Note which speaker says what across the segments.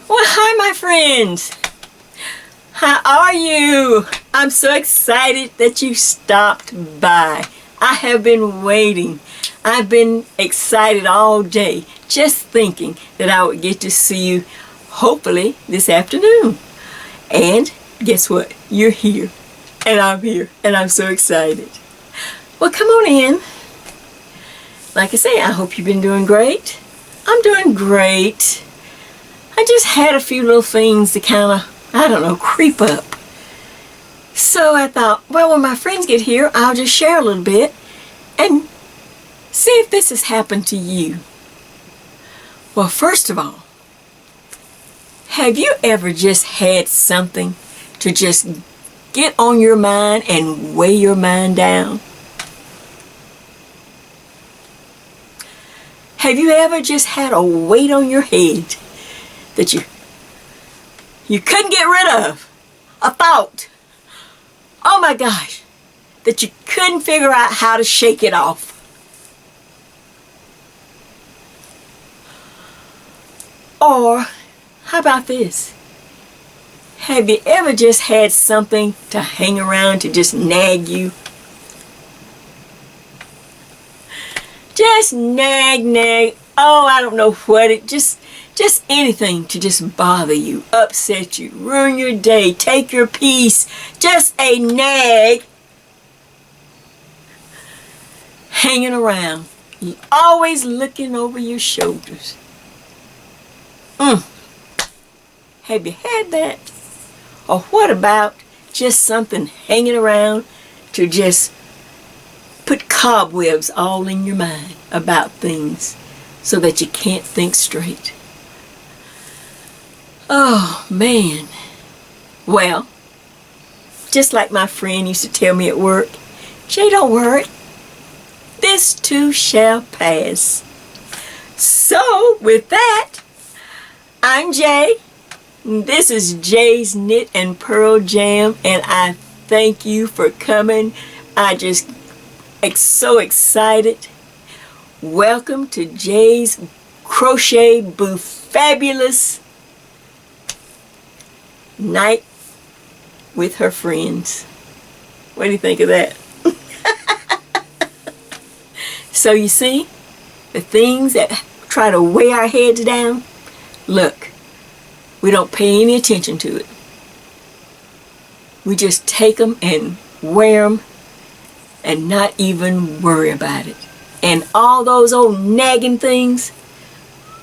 Speaker 1: Well, hi my friends. How are you? I'm so excited that you stopped by. I have been waiting. I've been excited all day just thinking that I would get to see you hopefully this afternoon. And guess what? You're here. And I'm here. And I'm so excited. Well, come on in. Like I say, I hope you've been doing great. I'm doing great. I just had a few little things to kind of, I don't know, creep up. So I thought, well, when my friends get here, I'll just share a little bit and see if this has happened to you. Well, first of all, have you ever just had something to just get on your mind and weigh your mind down? Have you ever just had a weight on your head that you couldn't get rid of? A thought, oh my gosh, that you couldn't figure out how to shake it off. Or how about this? Have you ever just had something to hang around to just nag you? Just nag. Oh, I don't know what it, just anything to just bother you, upset you, ruin your day, take your peace. Just a nag hanging around. You're always looking over your shoulders. Have you had that? Or what about just something hanging around to just put cobwebs all in your mind about things so that you can't think straight? Oh, man. Well, just like my friend used to tell me at work, Jay, don't worry. This too shall pass. So, with that, I'm Jay. This is Jay's Knit and Purl Jam, and I thank you for coming. I just so excited. Welcome to Jay's Crochet Fabulous Night with her friends. What do you think of that? So you see, the things that try to weigh our heads down, look, we don't pay any attention to it. We just take them and wear them and not even worry about it. And all those old nagging things,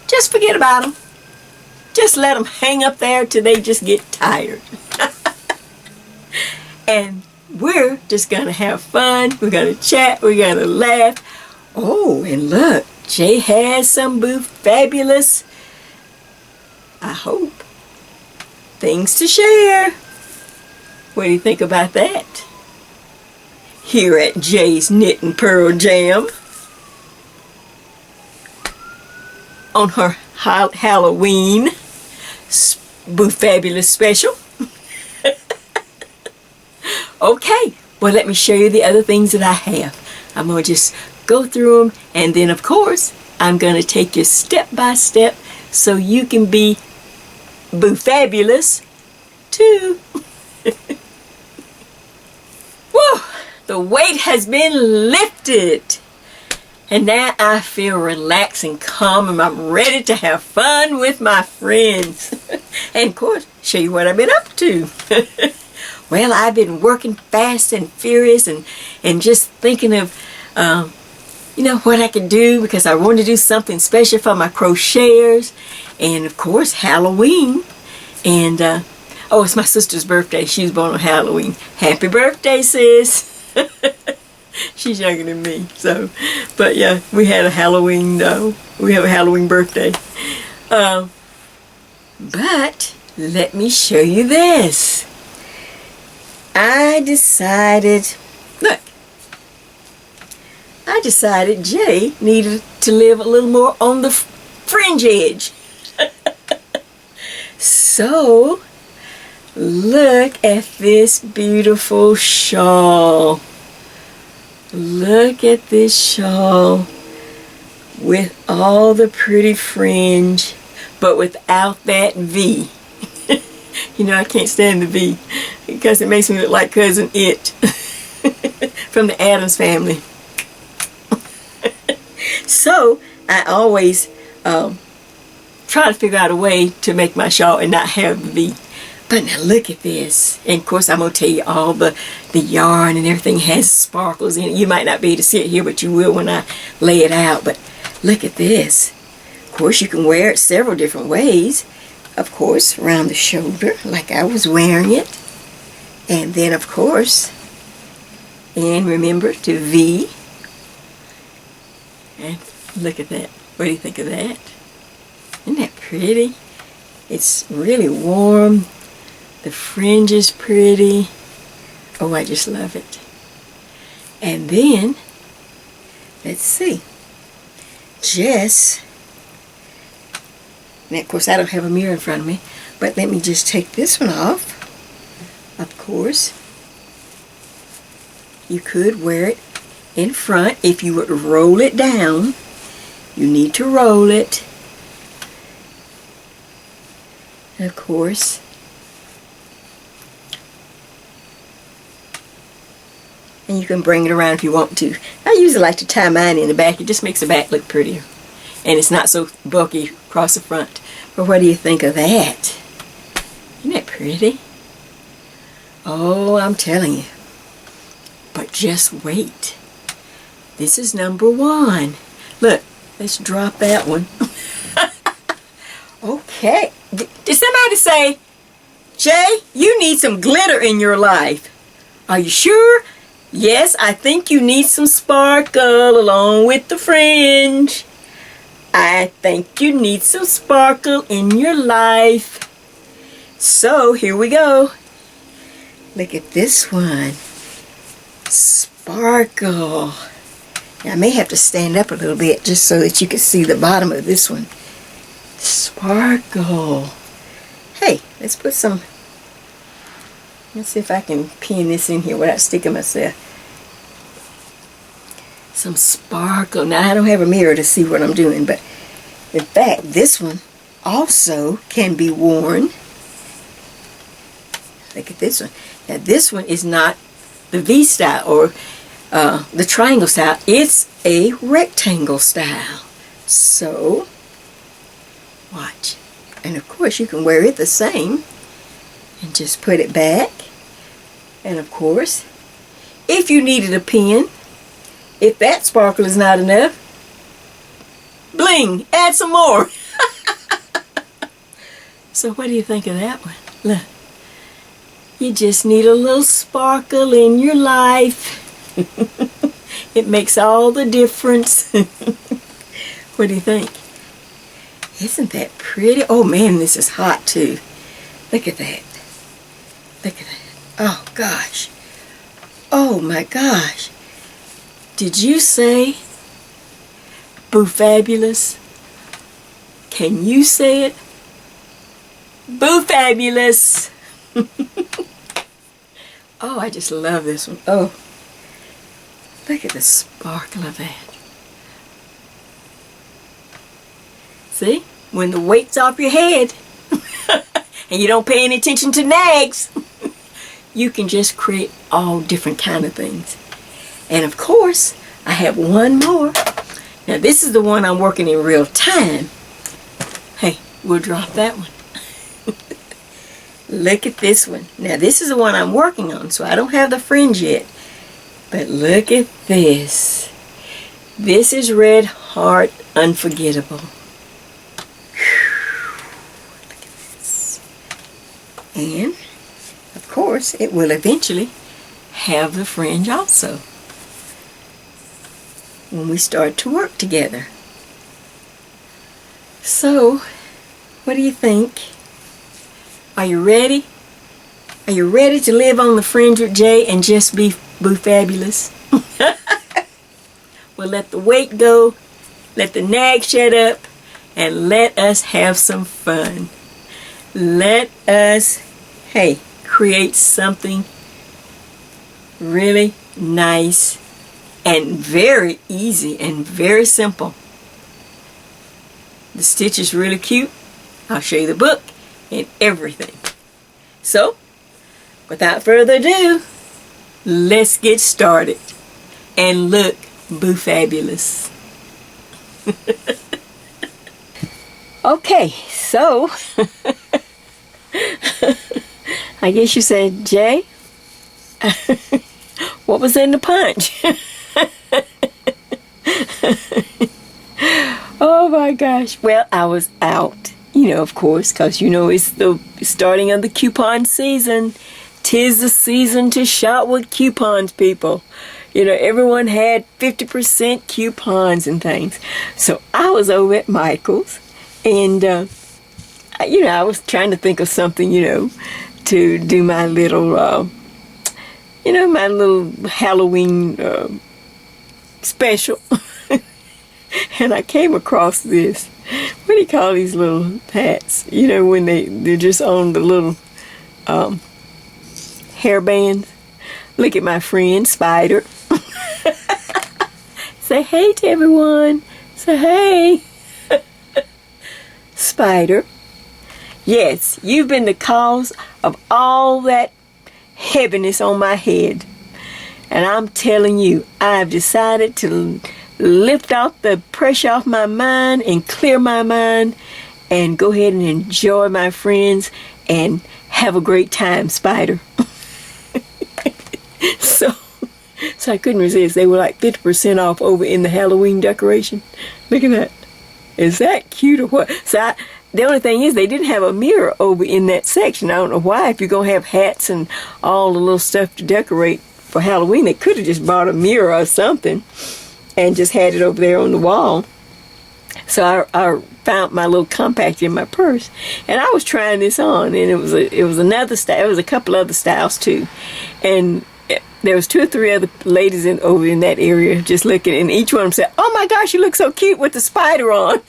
Speaker 1: just forget about them. Just let them hang up there till they just get tired. And we're just going to have fun. We're going to chat. We're going to laugh. Oh, and look, Jay has some fabulous, I hope, things to share. What do you think about that? Here at Jay's Knit and Purl Jam on her Halloween Boo Fabulous special. Okay, well let me show you the other things that I have. I'm going to just go through them, and then of course I'm going to take you step by step so you can be Boo Fabulous too. Woo! The weight has been lifted. And now I feel relaxed and calm, and I'm ready to have fun with my friends. And of course, show you what I've been up to. Well, I've been working fast and furious and just thinking of, you know, what I can do, because I want to do something special for my crocheters. And of course, Halloween. And, oh, it's my sister's birthday. She was born on Halloween. Happy birthday, sis. She's younger than me, so, but yeah, we had a Halloween, we have a Halloween birthday. But let me show you this. I decided Jay needed to live a little more on the fringe edge. So, look at this beautiful shawl. Look at this shawl with all the pretty fringe, but without that V. You know, I can't stand the V because it makes me look like Cousin It from the Addams Family. So I always try to figure out a way to make my shawl and not have the V. But now look at this. And of course I'm going to tell you all the yarn and everything has sparkles in it. You might not be able to see it here, but you will when I lay it out. But look at this. Of course you can wear it several different ways. Of course around the shoulder like I was wearing it. And then of course, and remember to V. And look at that. What do you think of that? Isn't that pretty? It's really warm. The fringe is pretty. Oh, I just love it. And then, let's see. Now of course I don't have a mirror in front of me, but let me just take this one off. Of course, you could wear it in front if you would roll it down. You need to roll it. Of course. And you can bring it around if you want to. I usually like to tie mine in the back. It just makes the back look prettier. And it's not so bulky across the front. But what do you think of that? Isn't that pretty? Oh, I'm telling you. But just wait. This is number 1. Look, let's drop that one. Okay. Did somebody say, Jay, you need some glitter in your life? Are you sure? Yes, I think you need some sparkle along with the fringe. I think you need some sparkle in your life. So, here we go. Look at this one. Sparkle. Now, I may have to stand up a little bit just so that you can see the bottom of this one. Sparkle. Hey, let's put some. Let's see if I can pin this in here without sticking myself. Some sparkle. Now, I don't have a mirror to see what I'm doing, but in fact, this one also can be worn. Look at this one. Now, this one is not the V style or the triangle style. It's a rectangle style. So, watch. And of course, you can wear it the same and just put it back. And of course, if you needed a pin, if that sparkle is not enough, bling, add some more. So what do you think of that one? Look, you just need a little sparkle in your life. It makes all the difference. What do you think? Isn't that pretty? Oh man, this is hot too. Look at that. Look at that. Oh gosh. Oh my gosh. Did you say Boo Fabulous? Can you say it? Boo Fabulous. Oh, I just love this one. Oh, look at the sparkle of that. See? When the weight's off your head and you don't pay any attention to nags, you can just create all different kind of things. And of course, I have one more. Now this is the one I'm working in real time. Hey, we'll drop that one. Look at this one. Now this is the one I'm working on, so I don't have the fringe yet. But look at this. This is Red Heart Unforgettable. Look at this. And, of course, it will eventually have the fringe also when we start to work together. So, what do you think? Are you ready? Are you ready to live on the fringe with Jay and just be Boo Fabulous? Well, let the weight go, let the nag shut up, and let us have some fun. Let us, hey, create something really nice and very easy and very simple. The stitch is really cute. I'll show you the book and everything. So, without further ado, let's get started and look Boo Fabulous. Okay, so I guess you said, Jay, what was in the punch? Oh my gosh. Well, I was out, of course, because it's the starting of the coupon season. 'Tis the season to shop with coupons, people. Everyone had 50% coupons and things. So I was over at Michael's, and I was trying to think of something, to do my little, my little Halloween special. And I came across this. What do you call these little hats? When they're just on the little hairbands. Look at my friend Spider. Say hey to everyone. Say hey. Spider. Yes, you've been the cause of all that heaviness on my head. And I'm telling you, I've decided to lift off the pressure off my mind and clear my mind and go ahead and enjoy my friends and have a great time, Spider. So I couldn't resist. They were like 50% off over in the Halloween decoration. Look at that. Is that cute or what? So the only thing is they didn't have a mirror over in that section. I don't know why. If you're going to have hats and all the little stuff to decorate for Halloween, they could have just bought a mirror or something and just had it over there on the wall. So I found my little compact in my purse, and I was trying this on, and it was another style. It was a couple other styles too, and there was 2 or 3 other ladies over in that area just looking, and each one of them said, "Oh my gosh, you look so cute with the spider on."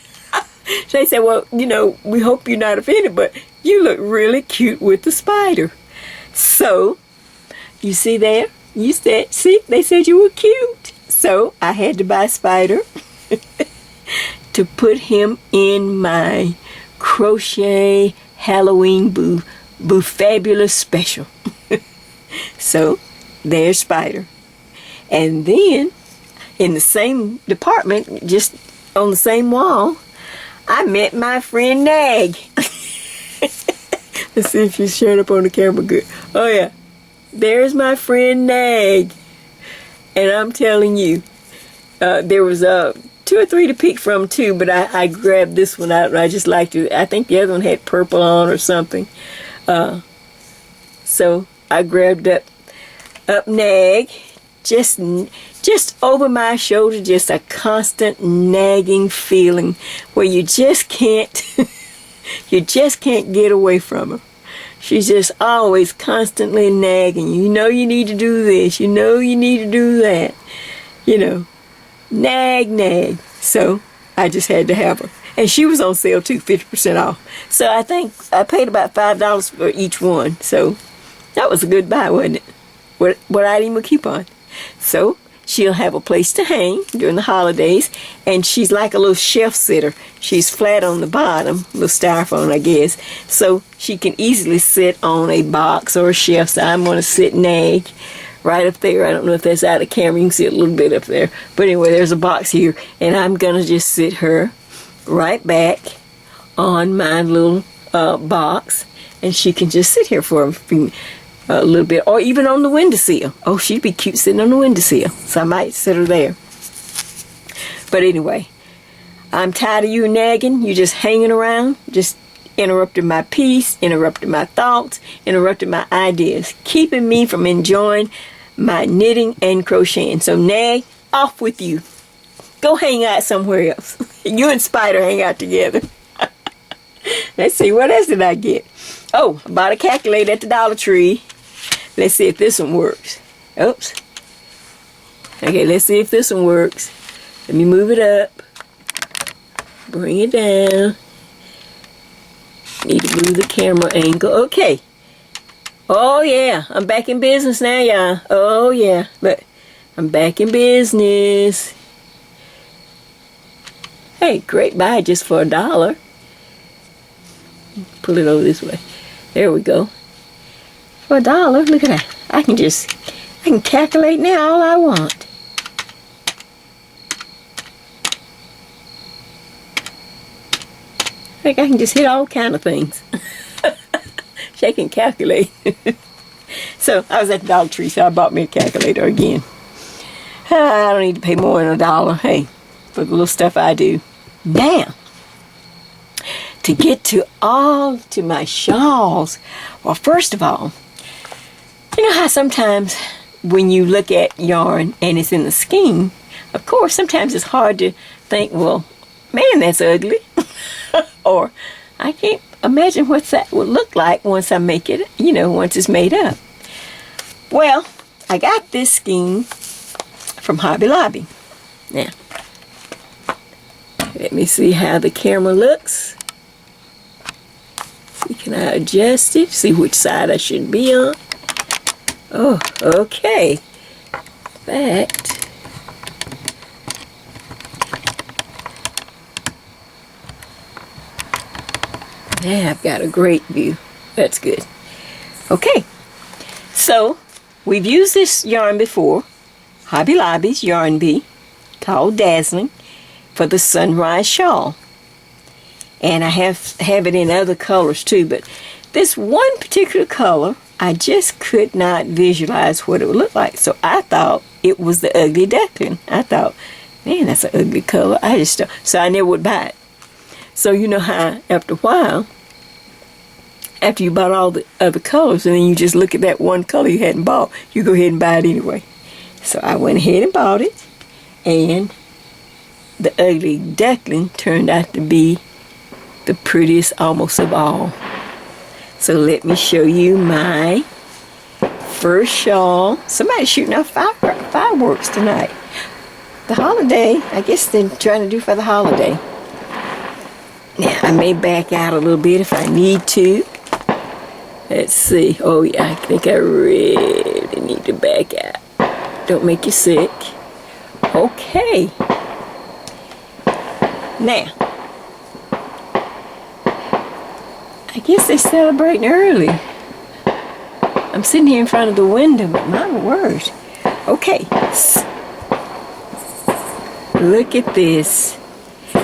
Speaker 1: So they said, "Well, we hope you're not offended, but you look really cute with the spider." So you see there, they said you were cute. So I had to buy Spider to put him in my Crochet Halloween Boo Fabulous special. So there's Spider. And then in the same department, just on the same wall, I met my friend Nag. Let's see if she's showing up on the camera good. Oh yeah, there's my friend Nag. And I'm telling you, there was 2 or 3 to pick from too, but I grabbed this one out and I just liked it. I think the other one had purple on or something. So I grabbed up Nag, just over my shoulder, just a constant nagging feeling where you just can't get away from her. She's just always constantly nagging. You need to do this. You need to do that. Nag. So I just had to have her. And she was on sale too, 50% off. So I think I paid about $5 for each one. So that was a good buy, wasn't it? Without even a coupon. So she'll have a place to hang during the holidays. And she's like a little shelf sitter. She's flat on the bottom, a little styrofoam, I guess. So she can easily sit on a box or a shelf. So I'm going to sit Nag right up there. I don't know if that's out of camera. You can see it a little bit up there. But anyway, there's a box here. And I'm going to just sit her right back on my little box. And she can just sit here for a little bit. Or even on the windowsill. Oh, she'd be cute sitting on the windowsill. So I might sit her there. But anyway, I'm tired of you nagging. You just hanging around. Just interrupting my peace, interrupting my thoughts, interrupting my ideas, keeping me from enjoying my knitting and crocheting. So Nag, off with you. Go hang out somewhere else. You and Spider hang out together. Let's see, what else did I get? Oh, I bought a calculator at the Dollar Tree. Let's see if this one works. Oops. Okay, let's see if this one works. Let me move it up. Bring it down. Need to move the camera angle. Okay. Oh yeah, I'm back in business now, y'all. Oh yeah, look, I'm back in business. Hey, great buy just for $1. Pull it over this way. There we go. For $1, look at that. I can calculate now all I want. I think I can just hit all kind of things. She can calculate. So I was at the Dollar Tree, so I bought me a calculator again. I don't need to pay more than $1, hey, for the little stuff I do. Now, to get to my shawls, well, first of all, you know how sometimes when you look at yarn and it's in the skein, of course, sometimes it's hard to think, well, man, that's ugly. Or I can't imagine what that would look like once I make it, once it's made up. Well, I got this skein from Hobby Lobby. Now, let me see how the camera looks. See, can I adjust it? See which side I should be on. Oh, okay. Fact. Now I've got a great view. That's good. Okay. So, we've used this yarn before. Hobby Lobby's Yarn Bee, called Dazzling, for the Sunrise Shawl. And I have it in other colors too, but this one particular color, I just could not visualize what it would look like. So I thought it was the Ugly Duckling. I thought, man, that's an ugly color. So I never would buy it. So you know how after a while, after you bought all the other colors and then you just look at that one color you hadn't bought, you go ahead and buy it anyway. So I went ahead and bought it, and the Ugly Duckling turned out to be the prettiest almost of all. So let me show you my first shawl. Somebody's shooting off fireworks tonight. The holiday, I guess they're trying to do for the holiday. Now, I may back out a little bit if I need to. Let's see. Oh, yeah, I think I really need to back out. Don't make you sick. Okay. Now, I guess they're celebrating early. I'm sitting here in front of the window, but my word. Okay. Look at this.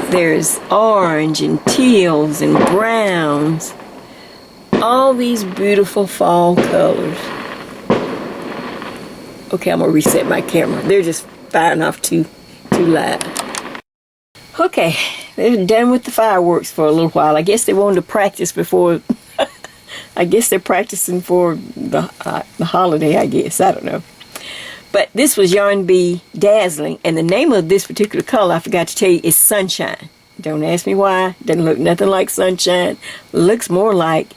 Speaker 1: There's orange and teals and browns. All these beautiful fall colors. Okay, I'm going to reset my camera. They're just firing off too loud. Okay, they're done with the fireworks for a little while. I guess they wanted to practice before. I guess they're practicing for the holiday, I guess. I don't know. But this was Yarn Bee Dazzling, and the name of this particular color, I forgot to tell you, is Sunshine. Don't ask me why. Doesn't look nothing like sunshine. Looks more like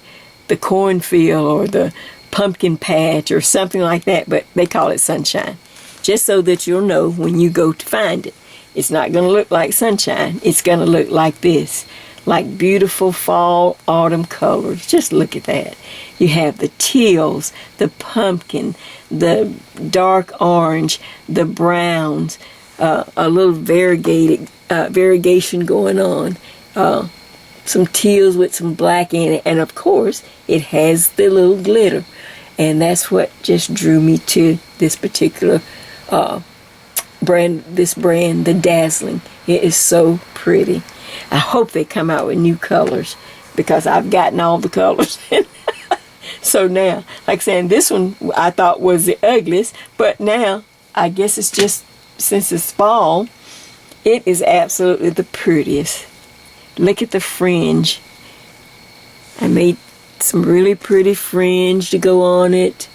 Speaker 1: the cornfield or the pumpkin patch or something like that, but they call it Sunshine. Just so that you'll know when you go to find it. It's not going to look like sunshine. It's going to look like this. Like beautiful fall, autumn colors. Just look at that. You have the teals, the pumpkin, the dark orange, the browns, a little variegation going on. Some teals with some black in it. And of course, it has the little glitter. And that's what just drew me to this particular brand, the Dazzling. It is so pretty. I hope they come out with new colors because I've gotten all the colors. So now, like saying, this one I thought was the ugliest, but now I guess it's just, since it's fall, it is absolutely the prettiest. Look at the fringe. I made some really pretty fringe to go on it.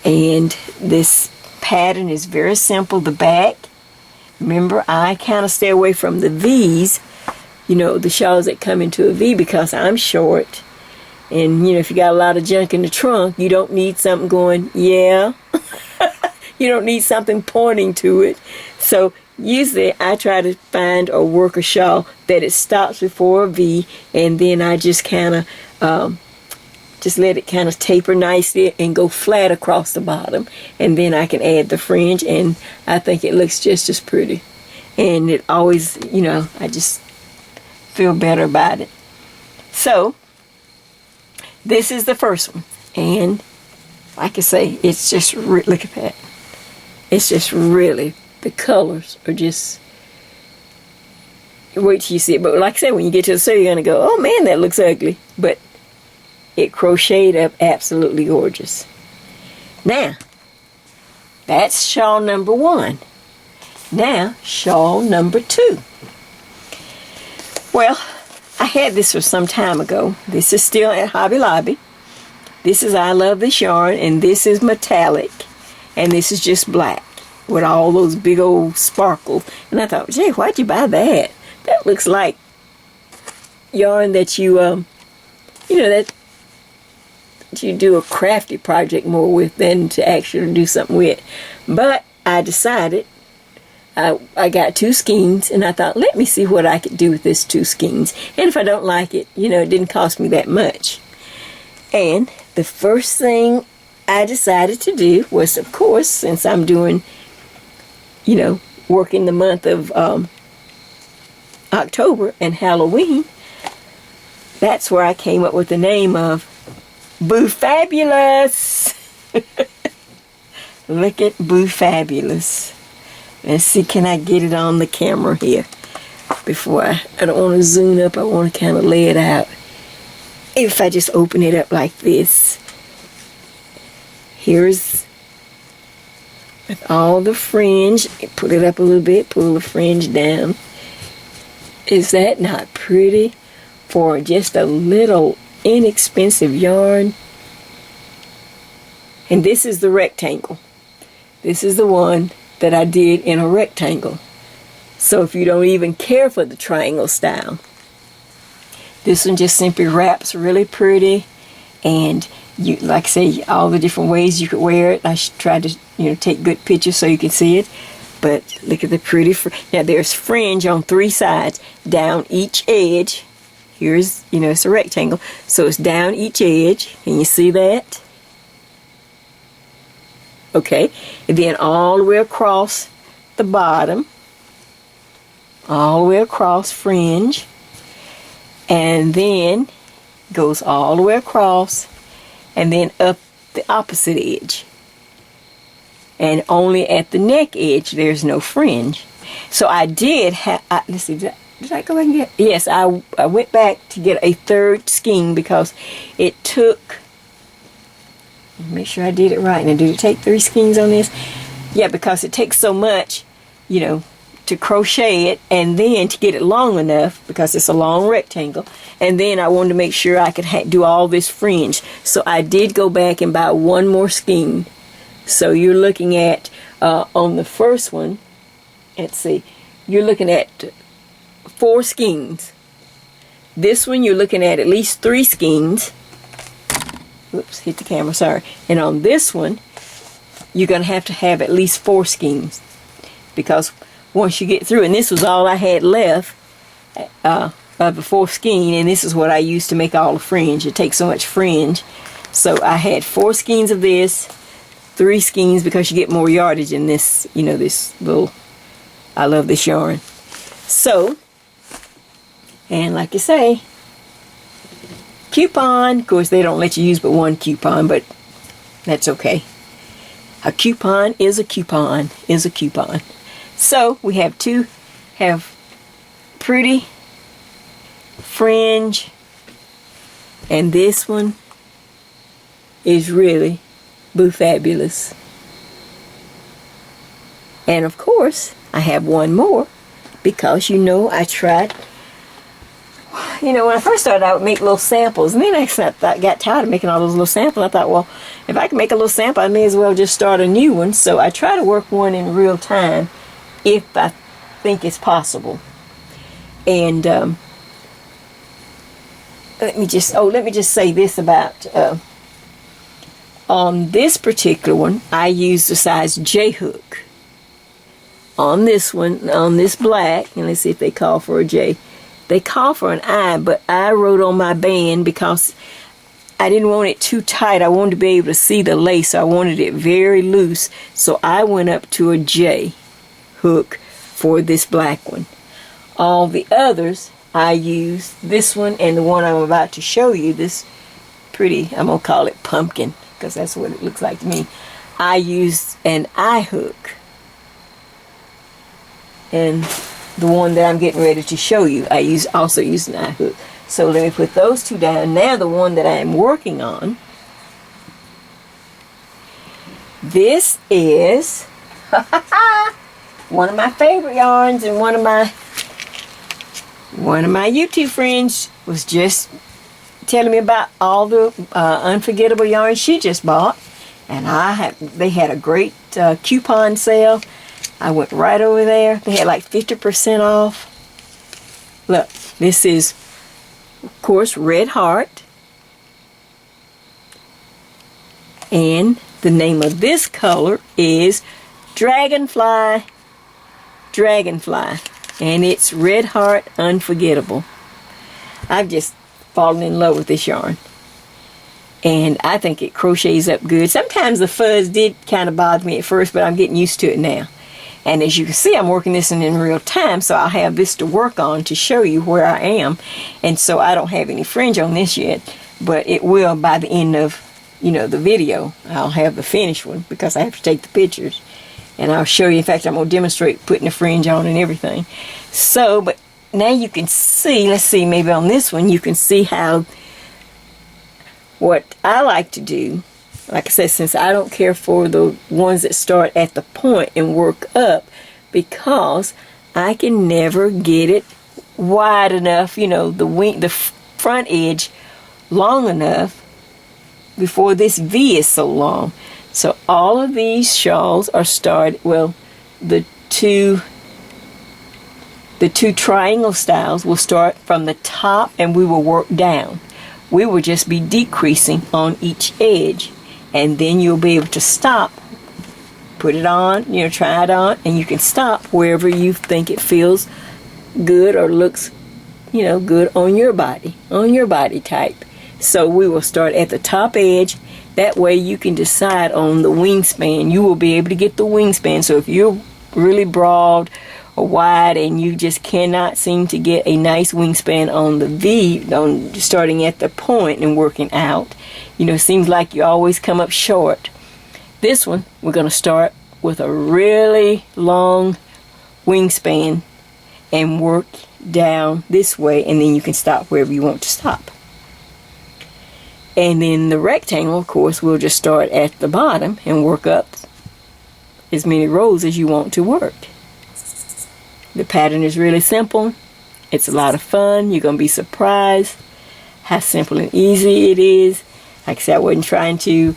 Speaker 1: And this pattern is very simple. The back, remember, I kind of stay away from the V's, you know, the shawls that come into a V, because I'm short. And, you know, if you got a lot of junk in the trunk, you don't need something going, yeah. You don't need something pointing to it. So usually I try to find or work a shawl that it stops before a V, and then I just kind of just let it kind of taper nicely and go flat across the bottom, and then I can add the fringe, and I think it looks just as pretty. And it always, you know, I just feel better about it. So this is the first one, and like I say, it's just look at that. It's just really, the colors are just, wait till you see it. But like I said, when you get to the store, you're going to go, oh man, that looks ugly. But it crocheted up absolutely gorgeous. Now, that's shawl number 1. Now, shawl number 2. Well, I had this for some time ago. This is still at Hobby Lobby. This is I Love This Yarn, and this is metallic. And this is just black with all those big old sparkles. And I thought, Jay, why'd you buy that? That looks like yarn that you, you know, that you do a crafty project more with than to actually do something with. But I decided, I got 2 skeins, and I thought, let me see what I could do with this 2 skeins. And if I don't like it, you know, it didn't cost me that much. And the first thing I decided to do was, of course, since I'm doing, you know, working the month of October and Halloween, that's where I came up with the name of Boo Fabulous. Look at Boo Fabulous. Let's see, can I get it on the camera here? Before I don't want to zoom up, I want to kind of lay it out. If I just open it up like this, here's with all the fringe. Put it up a little bit, pull the fringe down. Is that not pretty? For just a little inexpensive yarn. And this is the rectangle. This is the one that I did in a rectangle. So if you don't even care for the triangle style, this one just simply wraps really pretty. And you, like I say, all the different ways you could wear it. I tried to, you know, take good pictures so you can see it. But look at the pretty now there's fringe on 3 sides down each edge. Here's, you know, it's a rectangle, so it's down each edge. Can you see that? Okay, and then all the way across the bottom, all the way across fringe, and then goes all the way across, and then up the opposite edge. And only at the neck edge there's no fringe. So I did have, let's see, did I go back and get, yes, I went back to get a 3rd skein because it took, make sure I did it right. Now, did it take 3 skeins on this? Yeah, because it takes so much, you know, to crochet it, and then to get it long enough, because it's a long rectangle, and then I wanted to make sure I could do all this fringe. So I did go back and buy 1 more skein. So you're looking at, on the first one, let's see, you're looking at 4 skeins. This one you're looking at least 3 skeins. Oops, hit the camera, sorry. And on this one, you're going to have at least 4 skeins. because once you get through, and this was all I had left of the 4 skein, and this is what I used to make all the fringe. It takes so much fringe. So I had 4 skeins of this, 3 skeins because you get more yardage in this, you know, this little, I love this yarn. So, and like I say, coupon. Of course, they don't let you use but 1 coupon, but that's okay. A coupon is a coupon is a coupon. So we have pretty fringe, and this one is really boo-fabulous. And of course, I have one more because, you know, I tried. You know, when I first started, I would make little samples, and then I got tired of making all those little samples. I thought, well, if I can make a little sample, I may as well just start a new one. So I try to work one in real time if I think it's possible. And let me just say this about on this particular one, I used the size J hook. On this one, on this black, and let's see if they call for a J. They call for an I, but I wrote on my band because I didn't want it too tight. I wanted to be able to see the lace, so I wanted it very loose. So I went up to a J hook for this black one. All the others, I used this one and the one I'm about to show you, this pretty, I'm going to call it pumpkin, because that's what it looks like to me. I used an I hook. And the one that I'm getting ready to show you, I also used an I hook. So let me put those 2 down. Now the one that I am working on. This is one of my favorite yarns, and one of my YouTube friends was just telling me about all the Unforgettable yarns she just bought, and they had a great coupon sale. I went right over there. They had like 50% off. Look, this is, of course, Red Heart. And the name of this color is Dragonfly. Dragonfly. And it's Red Heart Unforgettable. I've just fallen in love with this yarn. And I think it crochets up good. Sometimes the fuzz did kind of bother me at first, but I'm getting used to it now. And as you can see, I'm working this in real time, so I'll have this to work on to show you where I am. And so I don't have any fringe on this yet, but it will by the end of, you know, the video. I'll have the finished one because I have to take the pictures. And I'll show you, in fact, I'm going to demonstrate putting the fringe on and everything. So, but now you can see, let's see, maybe on this one, you can see how, what I like to do. Like I said, since I don't care for the ones that start at the point and work up, because I can never get it wide enough, you know, the front edge long enough before this V is so long. So all of these shawls are started, well, the two triangle styles will start from the top and we will work down. We will just be decreasing on each edge. And then you'll be able to stop, put it on, you know, try it on, and you can stop wherever you think it feels good or looks, you know, good on your body type. So we will start at the top edge. That way you can decide on the wingspan. You will be able to get the wingspan. So if you're really broad or wide and you just cannot seem to get a nice wingspan on the V, on starting at the point and working out, you know, it seems like you always come up short. This one, we're going to start with a really long wingspan and work down this way, and then you can stop wherever you want to stop. And then the rectangle, of course, we'll just start at the bottom and work up as many rows as you want to work. The pattern is really simple. It's a lot of fun. You're going to be surprised how simple and easy it is. Like I said, I wasn't trying to,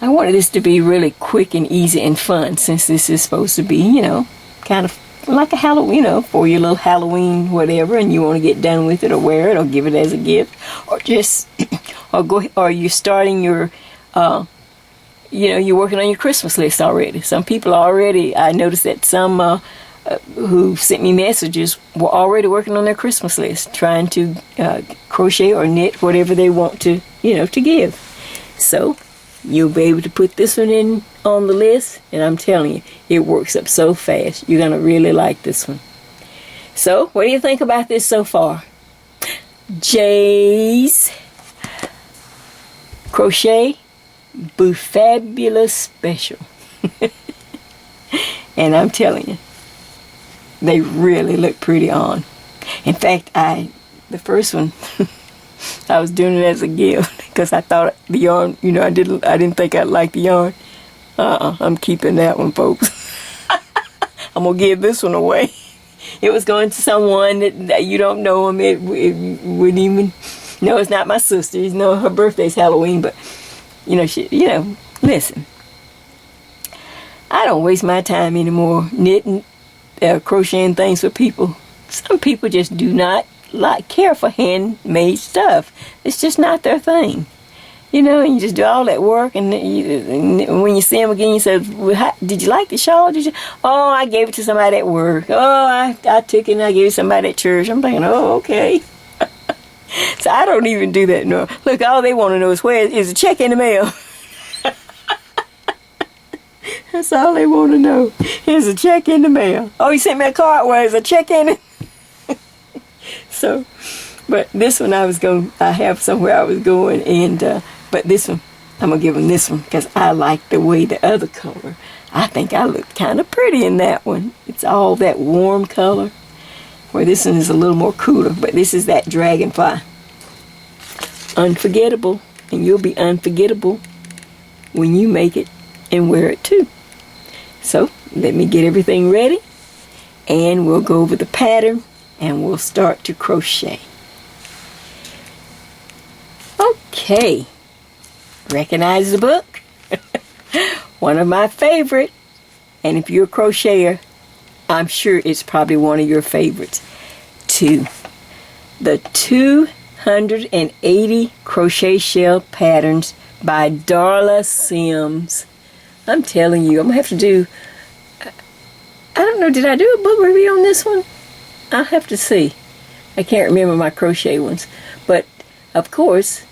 Speaker 1: I wanted this to be really quick and easy and fun, since this is supposed to be, you know, kind of like a Halloween, you know, for your little Halloween whatever, and you want to get done with it or wear it or give it as a gift, or just, or you're starting your you know, you're working on your Christmas list already. Some people already, I noticed that some who sent me messages were already working on their Christmas list, trying to crochet or knit whatever they want to, you know, to give. So you'll be able to put this one in on the list, and I'm telling you, it works up so fast. You're going to really like this one. So, what do you think about this so far? Jay's Crochet Boofabulous Special. And I'm telling you, they really look pretty on. In fact, the first one, I was doing it as a gift because I thought the yarn, you know, I didn't think I'd like the yarn. I'm keeping that one, folks. I'm gonna give this one away. It was going to someone that you don't know him. It wouldn't even. No, it's not my sister. You know, her birthday's Halloween, but you know, listen. I don't waste my time anymore knitting, crocheting things for people. Some people just do not care for handmade stuff. It's just not their thing. You know, and you just do all that work, and when you see them again, you say, well, did you like the shawl? Oh, I gave it to somebody at work. Oh, I took it and I gave it to somebody at church. I'm thinking, oh, okay. So I don't even do that no. Look, all they want to know is, where is the check in the mail? That's all they want to know. Here's a check in the mail. Oh, you sent me a card. Where is a check in it? So, but this one I have somewhere I was going, and but this one, I'm going to give them this one because I like the way the other color. I think I look kind of pretty in that one. It's all that warm color, where this one is a little more cooler, but this is that dragonfly. Unforgettable, and you'll be unforgettable when you make it and wear it too. So, let me get everything ready, and we'll go over the pattern, and we'll start to crochet. Okay, recognize the book? One of my favorite, and if you're a crocheter, I'm sure it's probably one of your favorites too. The 280 Crochet Shell Patterns by Darla Sims. I'm telling you, I'm gonna have to do, I don't know, did I do a book review on this one? I'll have to see. I can't remember my crochet ones, but of course,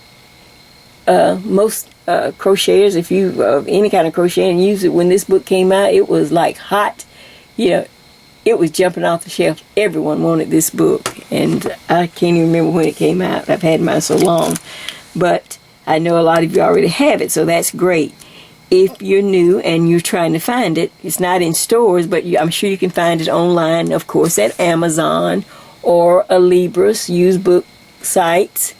Speaker 1: most crocheters, if you any kind of crochet and use it, when this book came out, it was like hot. You know, it was jumping off the shelf. Everyone wanted this book, and I can't even remember when it came out. I've had mine so long, but I know a lot of you already have it, so that's great. If you're new and you're trying to find it, it's not in stores, but I'm sure you can find it online, of course, at Amazon or a Libris used book sites.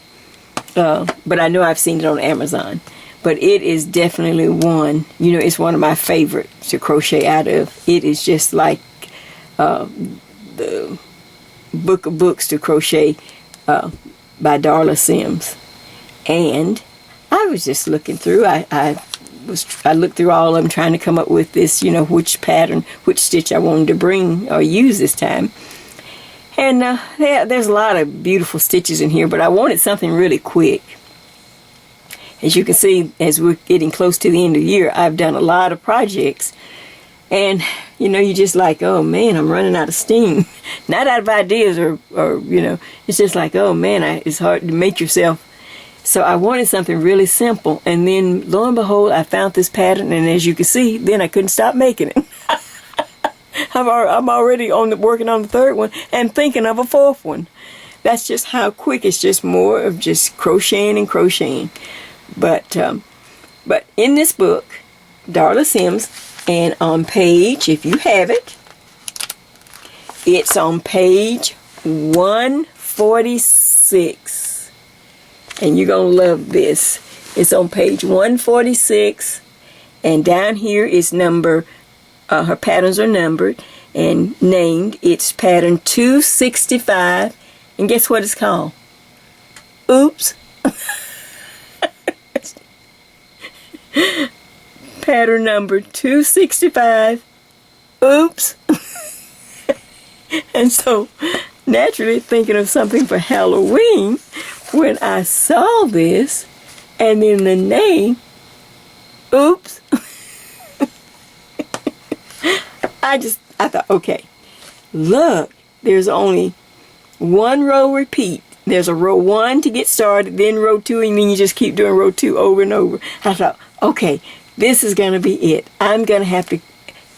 Speaker 1: But I know I've seen it on Amazon. But it is definitely one, you know, it's one of my favorites to crochet out of. It is just like the book of books to crochet by Darla Sims. And I was just looking through, I looked through all of them trying to come up with this, you know, which pattern, which stitch I wanted to bring or use this time. And there's a lot of beautiful stitches in here, but I wanted something really quick. As you can see, as we're getting close to the end of the year, I've done a lot of projects. And, you know, you're just like, oh man, I'm running out of steam. Not out of ideas or you know, it's just like, oh man, it's hard to make yourself. So I wanted something really simple. And then, lo and behold, I found this pattern. And as you can see, then I couldn't stop making it. I'm already working on the third one and thinking of a fourth one. That's just how quick. It's just more of just crocheting and crocheting. But in this book, Darla Sims, and on page, if you have it, it's on page 146. And you're going to love this. It's on page 146. And down here is number, her patterns are numbered and named. It's pattern 265. And guess what it's called? Oops. Pattern number 265. Oops. And so, naturally thinking of something for Halloween, when I saw this, and then the name, oops. I thought, okay, look, there's only one row repeat. There's a row 1 to get started, then row 2, and then you just keep doing row 2 over and over. I thought, okay, this is going to be it. I'm going to have to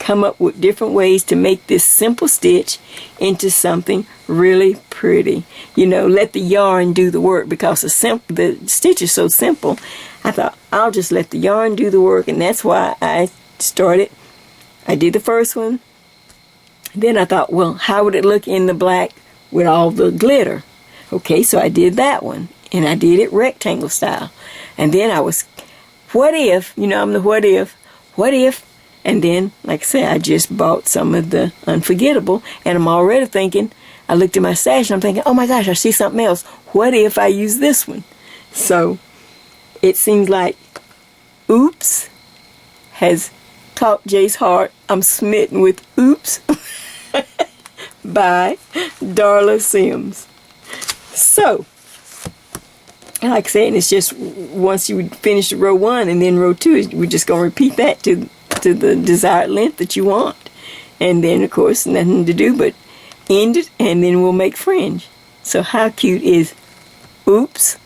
Speaker 1: come up with different ways to make this simple stitch into something really pretty. You know, let the yarn do the work, because the stitch is so simple. I thought, I'll just let the yarn do the work, and that's why I started. I did the first one. Then I thought, well, how would it look in the black with all the glitter? Okay, so I did that one, and I did it rectangle style. And then I was, what if, you know, I'm the what if, and then, like I said, I just bought some of the Unforgettable, and I'm already thinking, I looked at my stash, and I'm thinking, oh my gosh, I see something else. What if I use this one? So, it seems like Oops has caught Jay's heart. I'm smitten with Oops by Darla Sims. So, like I said, it's just once you finish row 1 and then row 2, we're just going to repeat that to the desired length that you want. And then, of course, nothing to do but end it, and then we'll make fringe. So how cute is Oops?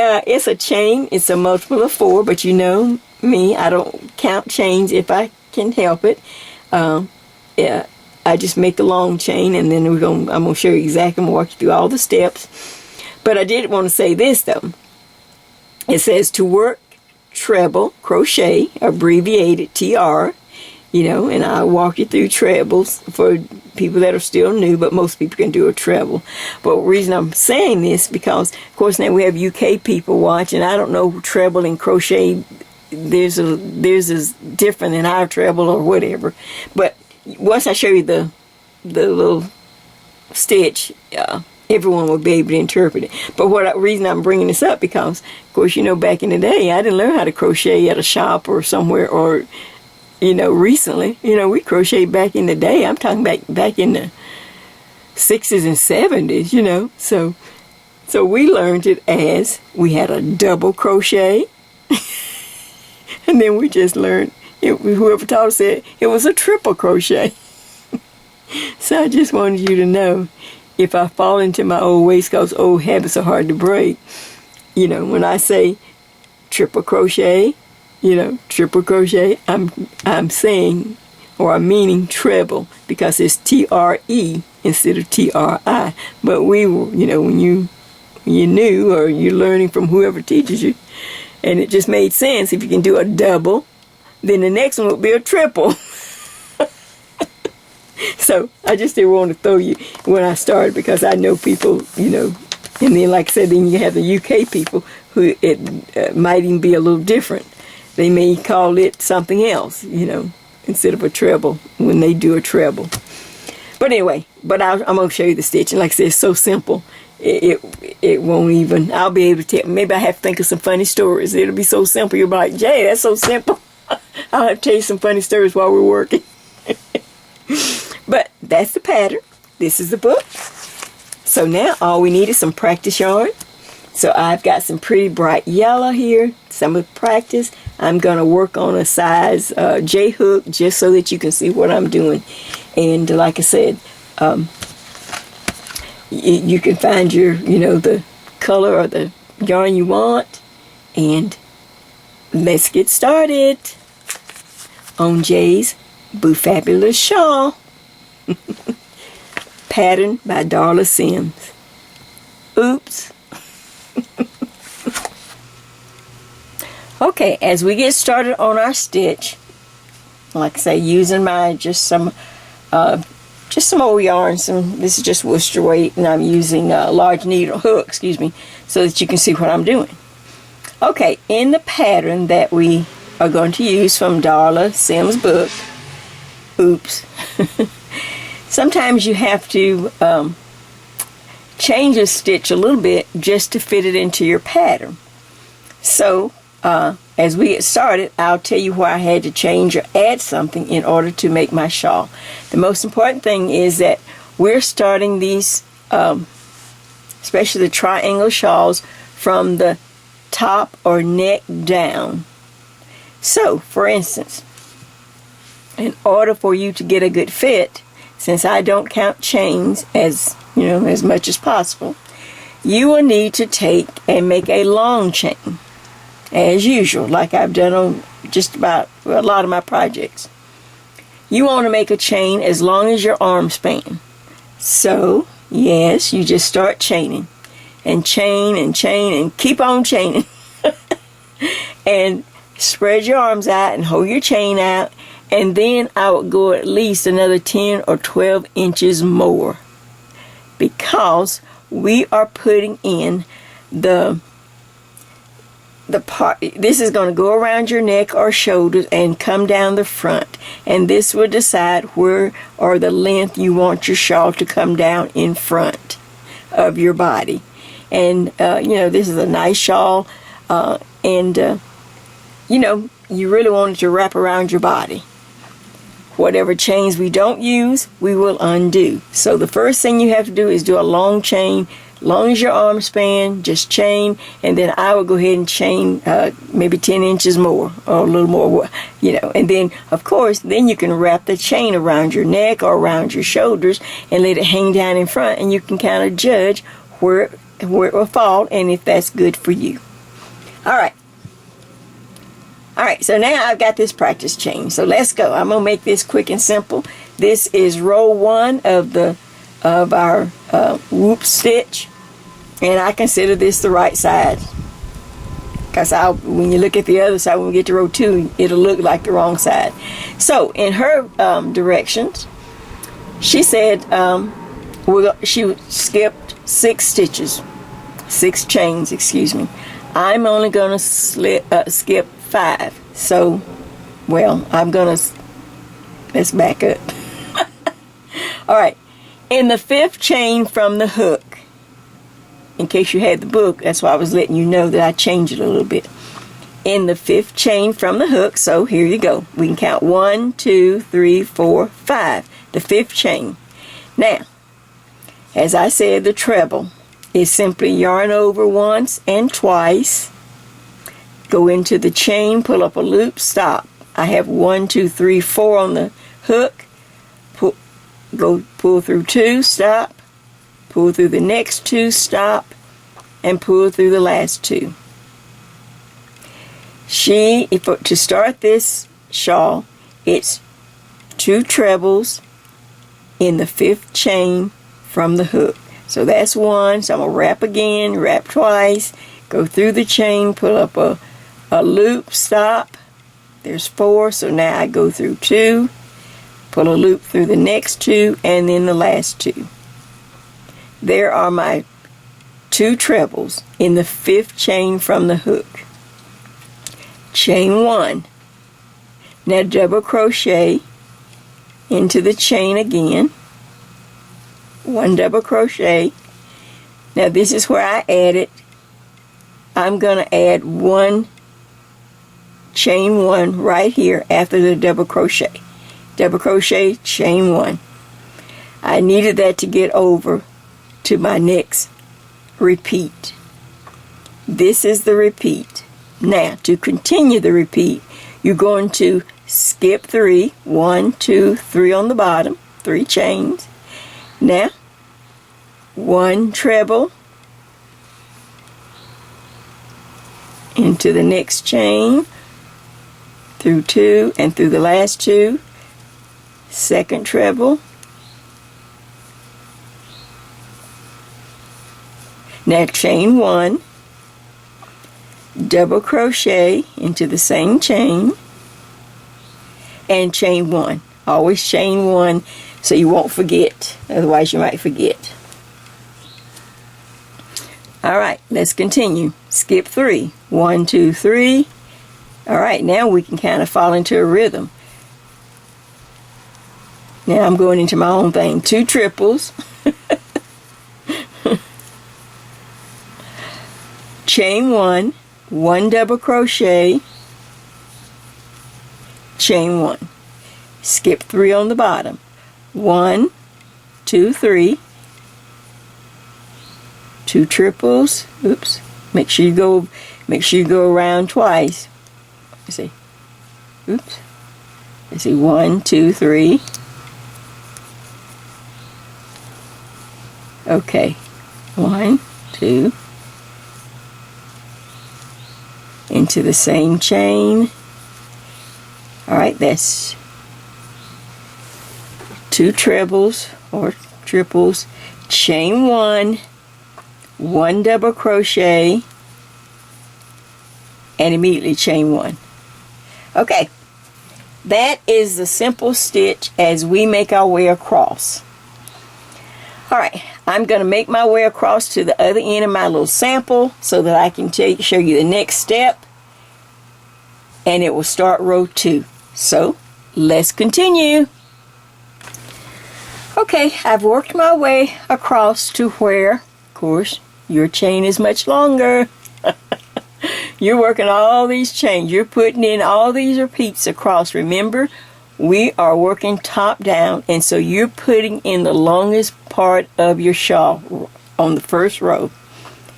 Speaker 1: It's a chain. It's a multiple of 4, but you know me, I don't count chains if I can help it. Yeah, I just make a long chain, and then I'm going to show you exactly, I'm going to walk you through all the steps. But I did want to say this, though. It says to work treble crochet, abbreviated TR, you know, and I'll walk you through trebles for people that are still new, but most people can do a treble. But the reason I'm saying this, because, of course, now we have UK people watching. I don't know treble and crochet, theirs is different than our treble or whatever. But once I show you the little stitch, everyone will be able to interpret it. But reason I'm bringing this up, because, of course, you know, back in the day, I didn't learn how to crochet at a shop or somewhere, or, you know, recently. You know, we crocheted back in the day. I'm talking back in the 60s and 70s, you know. So we learned it as we had a double crochet. And then we just learned, whoever taught us it was a triple crochet. So I just wanted you to know, if I fall into my old ways, because old habits are hard to break, you know, when I say triple crochet, you know, triple crochet, I'm saying, or I'm meaning treble, because it's TRE instead of TRI. But we were, you know, when you knew, or you're learning from whoever teaches you, and it just made sense. If you can do a double, then the next one would be a triple. So I just didn't want to throw you when I started, because I know people, you know, and then, like I said, then you have the UK people who it might even be a little different. They may call it something else, you know, instead of a treble when they do a treble. But anyway, I'm going to show you the stitching. Like I said, it's so simple. It won't even, I'll be able to tell. Maybe I have to think of some funny stories. It'll be so simple. You'll be like, Jay, that's so simple. I'll have to tell you some funny stories while we're working. But that's the pattern. This is the book. So now all we need is some practice yarn. So I've got some pretty bright yellow here, some of the practice. I'm going to work on a size J hook, just so that you can see what I'm doing. And like I said, you can find your, you know, the color or the yarn you want. And let's get started on Jay's Boo-Fabulous shawl. Pattern by Darla Sims. Oops. Okay, as we get started on our stitch, like I say, using my just some old yarn. This is just Worcester weight, and I'm using a large needle hook, excuse me, so that you can see what I'm doing. Okay, in the pattern that we are going to use from Darla Sims' book, Oops. Sometimes you have to change a stitch a little bit just to fit it into your pattern. So as we get started, I'll tell you where I had to change or add something in order to make my shawl. The most important thing is that we're starting these, especially the triangle shawls, from the top or neck down. So, for instance, in order for you to get a good fit, since I don't count chains as much as possible, you will need to take and make a long chain, as usual, like I've done on just about a lot of my projects. You want to make a chain as long as your arm span. So, yes, you just start chaining, and chain and chain and keep on chaining. And spread your arms out and hold your chain out, and then I would go at least another 10 or 12 inches more, because we are putting in the part. This is going to go around your neck or shoulders and come down the front, and this will decide where or the length you want your shawl to come down in front of your body. And this is a nice shawl, and you really want it to wrap around your body. Whatever chains we don't use, we will undo. So the first thing you have to do is do a long chain, long as your arm span, just chain, and then I will go ahead and chain maybe 10 inches more or a little more, and then of course then you can wrap the chain around your neck or around your shoulders and let it hang down in front, and you can kind of judge where it will fall and if that's good for you. Alright, so now I've got this practice chain, so let's go. I'm going to make this quick and simple. This is row 1 of our whoop stitch, and I consider this the right side, because when you look at the other side, when we get to row 2, it'll look like the wrong side. So in her directions, she said she skipped 6 stitches, 6 chains, excuse me. I'm only going to skip 5. So, I'm going to, let's back up. Alright, in the 5th chain from the hook, in case you had the book, that's why I was letting you know that I changed it a little bit. In the 5th chain from the hook, so here you go. We can count 1, 2, 3, 4, 5. The 5th chain. Now, as I said, the treble is simply yarn over once and twice, go into the chain, pull up a loop, stop. I have 1, 2, 3, 4 on the hook, pull through 2, stop, pull through the next 2, stop, and pull through the last 2. To start this shawl, it's 2 trebles in the 5th chain from the hook. So that's 1, so I'm going to wrap again, wrap twice, go through the chain, pull up a loop, stop. There's 4, so now I go through 2, pull a loop through the next 2, and then the last 2. There are my 2 trebles in the 5th chain from the hook. Chain 1. Now double crochet into the chain again. 1 double crochet. Now this is where I added. I'm going to add 1 chain 1 right here after the double crochet. Double crochet, chain 1. I needed that to get over to my next repeat. This is the repeat. Now to continue the repeat, you're going to skip 3. 1, 2, 3 on the bottom, 3 chains. Now 1 treble into the next chain, through 2 and through the last 2, 2nd treble. Now chain 1, double crochet into the same chain, and chain 1. Always chain 1 so you won't forget, otherwise you might forget. Alright, let's continue. Skip 3. 1, 2, 3. Alright, now we can kind of fall into a rhythm. Now I'm going into my own thing. 2 triples. Chain 1. 1 double crochet. Chain 1. Skip 3 on the bottom. 1, 2, 3. 2 triples. Oops. Make sure you go around twice. Let's see. Oops. Let's see. 1, 2, 3. Okay. 1, 2. Into the same chain. Alright, that's 2 trebles or triples, chain 1, 1 double crochet, and immediately chain 1. Okay, that is the simple stitch as we make our way across. Alright, I'm going to make my way across to the other end of my little sample so that I can show you the next step, and it will start row 2. So, let's continue. Okay, I've worked my way across to where, of course, your chain is much longer. You're working all these chains. You're putting in all these repeats across. Remember, we are working top down, and so you're putting in the longest part of your shawl on the first row.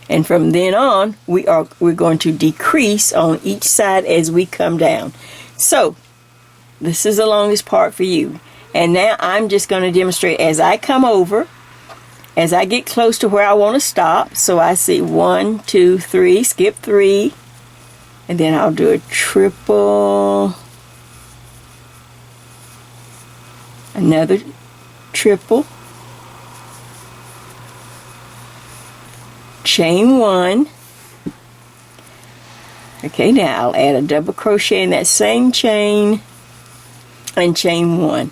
Speaker 1: And from then on, we're going to decrease on each side as we come down. So, this is the longest part for you. And now I'm just going to demonstrate as I come over, as I get close to where I want to stop. So I see 1, 2, 3, skip 3, and then I'll do a triple, another triple, chain 1. Okay, now I'll add a double crochet in that same chain and chain 1.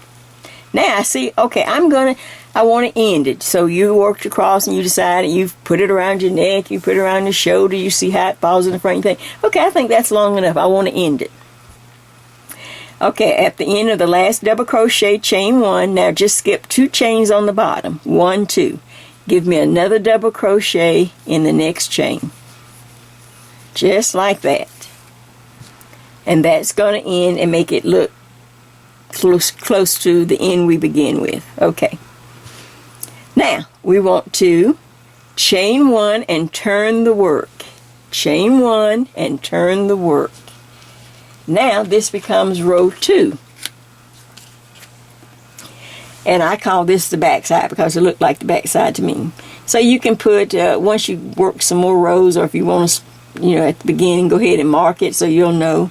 Speaker 1: Now I see, okay, I want to end it. So you worked across and you decided you've put it around your neck, you put it around your shoulder, you see how it falls in the front, you think, okay, I think that's long enough, I want to end it. Okay, at the end of the last double crochet, chain 1, now just skip 2 chains on the bottom, 1, 2. Give me another double crochet in the next chain. Just like that. And that's going to end and make it look close to the end we begin with. Okay. Now, we want to chain 1 and turn the work. Chain 1 and turn the work. Now, this becomes row 2. And I call this the back side because it looked like the back side to me. So you can put, once you work some more rows, or if you want to, at the beginning, go ahead and mark it so you'll know.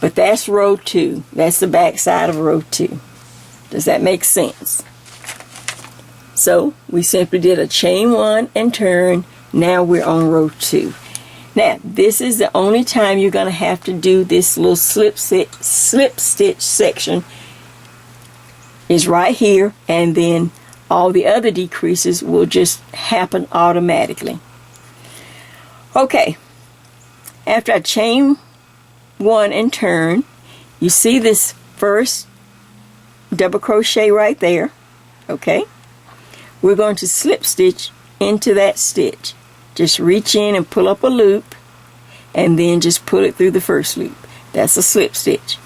Speaker 1: But that's row 2. That's the back side of row 2. Does that make sense? So we simply did a chain 1 and turn. Now we're on row 2. Now this is the only time you're going to have to do this little slip stitch section. Is right here, and then all the other decreases will just happen automatically. Okay, after I chain 1 and turn, you see this first double crochet right there. Okay, we're going to slip stitch into that stitch. Just reach in and pull up a loop, and then just pull it through the first loop. That's a slip stitch.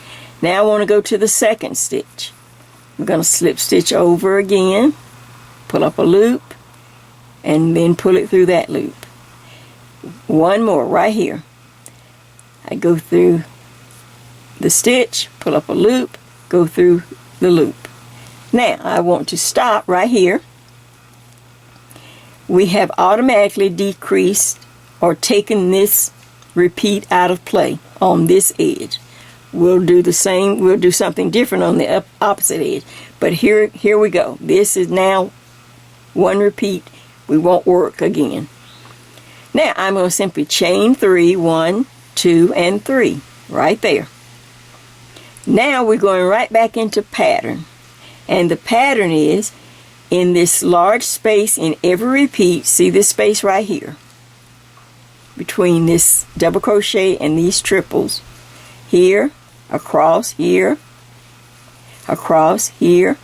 Speaker 1: Now I want to go to the second stitch. We're going to slip stitch over again, pull up a loop, and then pull it through that loop. One more right here. I go through the stitch, pull up a loop, go through the loop. Now I want to stop right here. We have automatically decreased or taken this repeat out of play on this edge. We'll do the same, we'll do something different on the opposite edge. But here we go. This is now one repeat. We won't work again. Now I'm going to simply chain 3, 1, 2, and 3 right there. Now we're going right back into pattern. And the pattern is in this large space in every repeat. See this space right here between this double crochet and these triples. Here, across here, across here.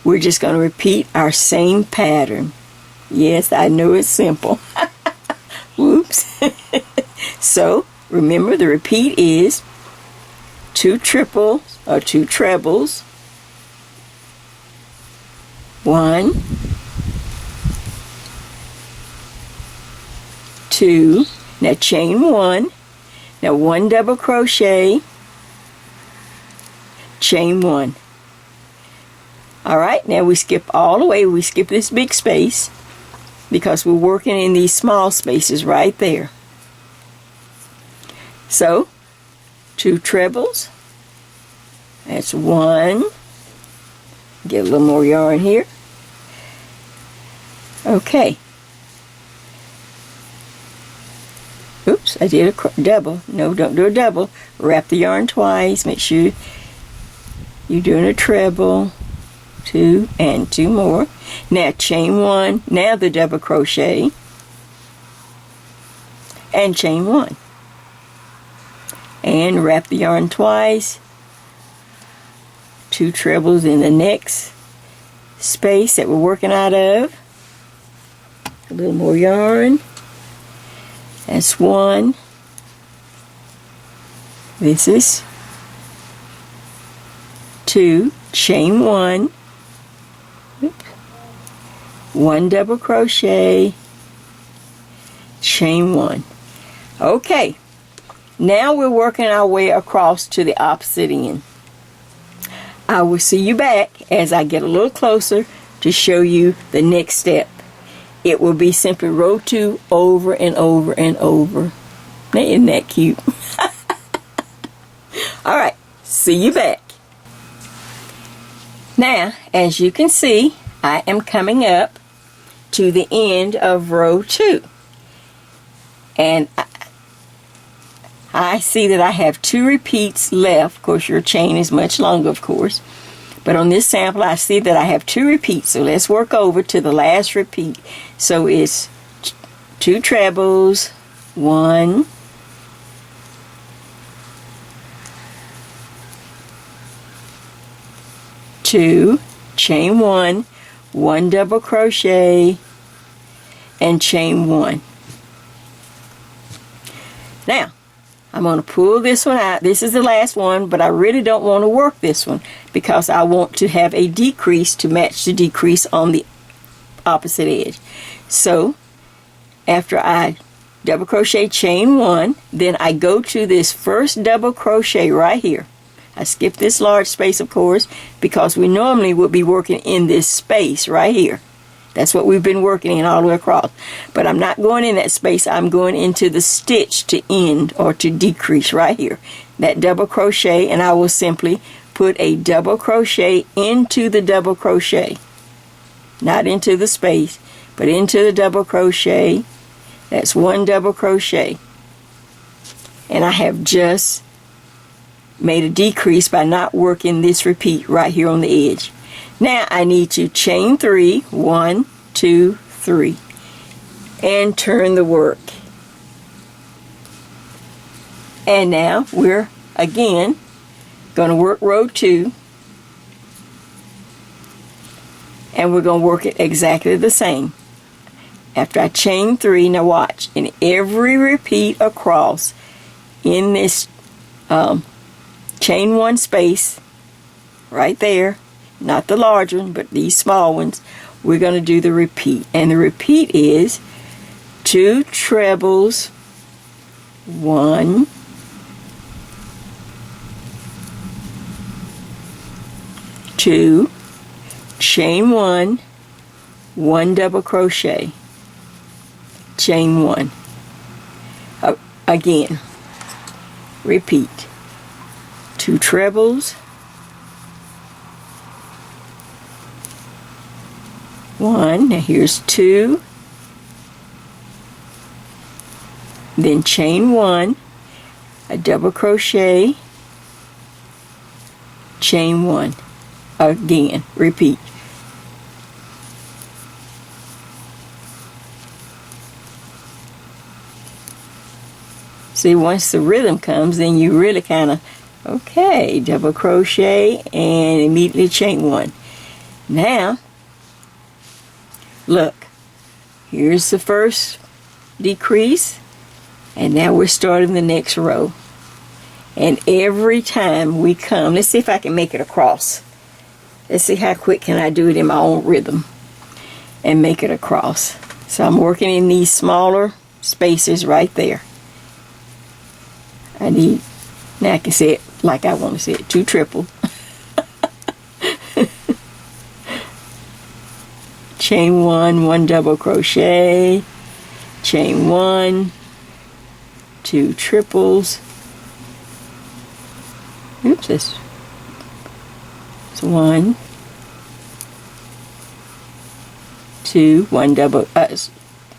Speaker 1: We're just going to repeat our same pattern. Yes, I know it's simple. Whoops. So remember, the repeat is 2 triples or 2 trebles, 1, 2, Now chain 1. Now 1 double crochet, chain 1. Alright, now we skip all the way. We skip this big space because we're working in these small spaces right there. So 2 trebles. That's 1. Get a little more yarn here. Okay. Oops, I did a double. No, don't do a double. Wrap the yarn twice. Make sure you're doing a treble. 2 and 2 more. Now chain 1. Now the double crochet. And chain 1. And wrap the yarn twice. 2 trebles in the next space that we're working out of. A little more yarn. That's 1. This is 2. Chain 1. Oops. 1 double crochet. Chain 1. Okay. Now we're working our way across to the opposite end. I will see you back as I get a little closer to show you the next step. It will be simply row 2 over and over and over. Now, isn't that cute? Alright, see you back. Now, as you can see, I am coming up to the end of row 2. And I see that I have 2 repeats left. Of course, your chain is much longer, of course. But on this sample, I see that I have 2 repeats. So let's work over to the last repeat. So it's 2 trebles, 1, 2, chain 1, 1 double crochet, and chain 1. Now, I'm going to pull this one out. This is the last one, but I really don't want to work this one because I want to have a decrease to match the decrease on the opposite edge. So, after I double crochet, chain 1, then I go to this first double crochet right here. I skip this large space, of course, because we normally would be working in this space right here. That's what we've been working in all the way across. But I'm not going in that space. I'm going into the stitch to end or to decrease right here. That double crochet, and I will simply put a double crochet into the double crochet. Not into the space, but into the double crochet. That's 1 double crochet. And I have just made a decrease by not working this repeat right here on the edge. Now I need to chain 3, 1, 2, 3, and turn the work. And now we're again going to work row 2, and we're going to work it exactly the same. After I chain 3, now watch, in every repeat across in this chain 1 space right there, not the large one, but these small ones, we're going to do the repeat. And the repeat is 2 trebles, 1, 2, chain 1, 1 double crochet, chain 1. Again, repeat. 2 trebles, 1, now here's 2, then chain 1, a double crochet, chain 1, again, repeat. See, once the rhythm comes, then you really kind of, okay, double crochet and immediately chain 1. Now, look, here's the first decrease, and now we're starting the next row. And every time we come, let's see if I can make it across. Let's see how quick can I do it in my own rhythm and make it across. So I'm working in these smaller spaces right there. Now I can say it like I want to say it, 2 triples. Chain 1, 1 double crochet, chain 1, 2 triples. Oops, it's 1, 2, 1 double,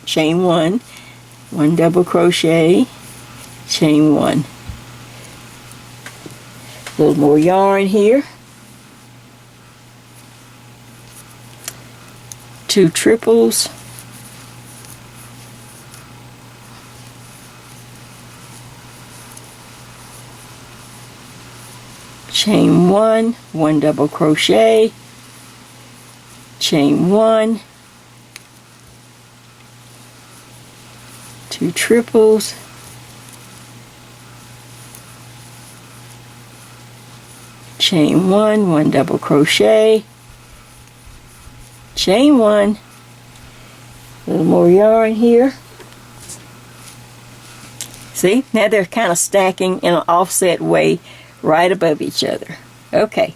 Speaker 1: chain 1, 1 double crochet, chain 1. A little more yarn here. 2 triples. Chain 1, 1 double crochet, chain 1, 2 triples, chain 1, 1 double crochet, chain 1, a little more yarn here. See, now they're kind of stacking in an offset way right above each other. Okay,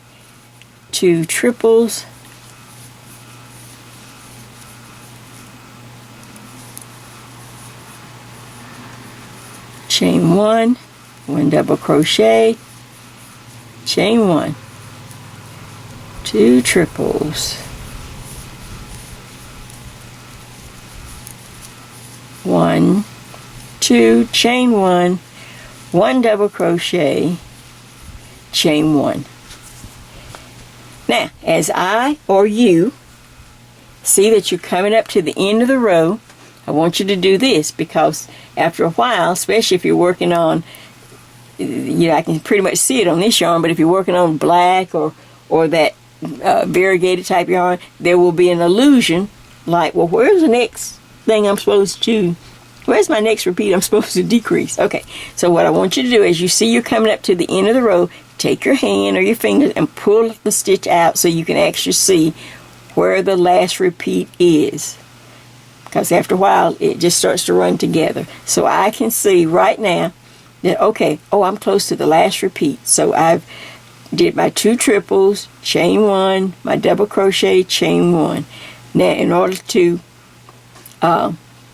Speaker 1: 2 triples, chain 1, 1 double crochet, chain 1, 2 triples, 1, 2, chain 1, 1 double crochet, chain 1. Now, as I or you see that you're coming up to the end of the row, I want you to do this, because after a while, especially if you're working on, I can pretty much see it on this yarn, but if you're working on black or that variegated type yarn, there will be an illusion like, well, where's the next thing I'm supposed to, where's my next repeat I'm supposed to decrease? Okay, so what I want you to do is, you see you're coming up to the end of the row, take your hand or your fingers and pull the stitch out so you can actually see where the last repeat is, because after a while it just starts to run together. So I can see right now that, okay, I'm close to the last repeat. So I've did my 2 triples, chain 1, my double crochet, chain 1. Now in order to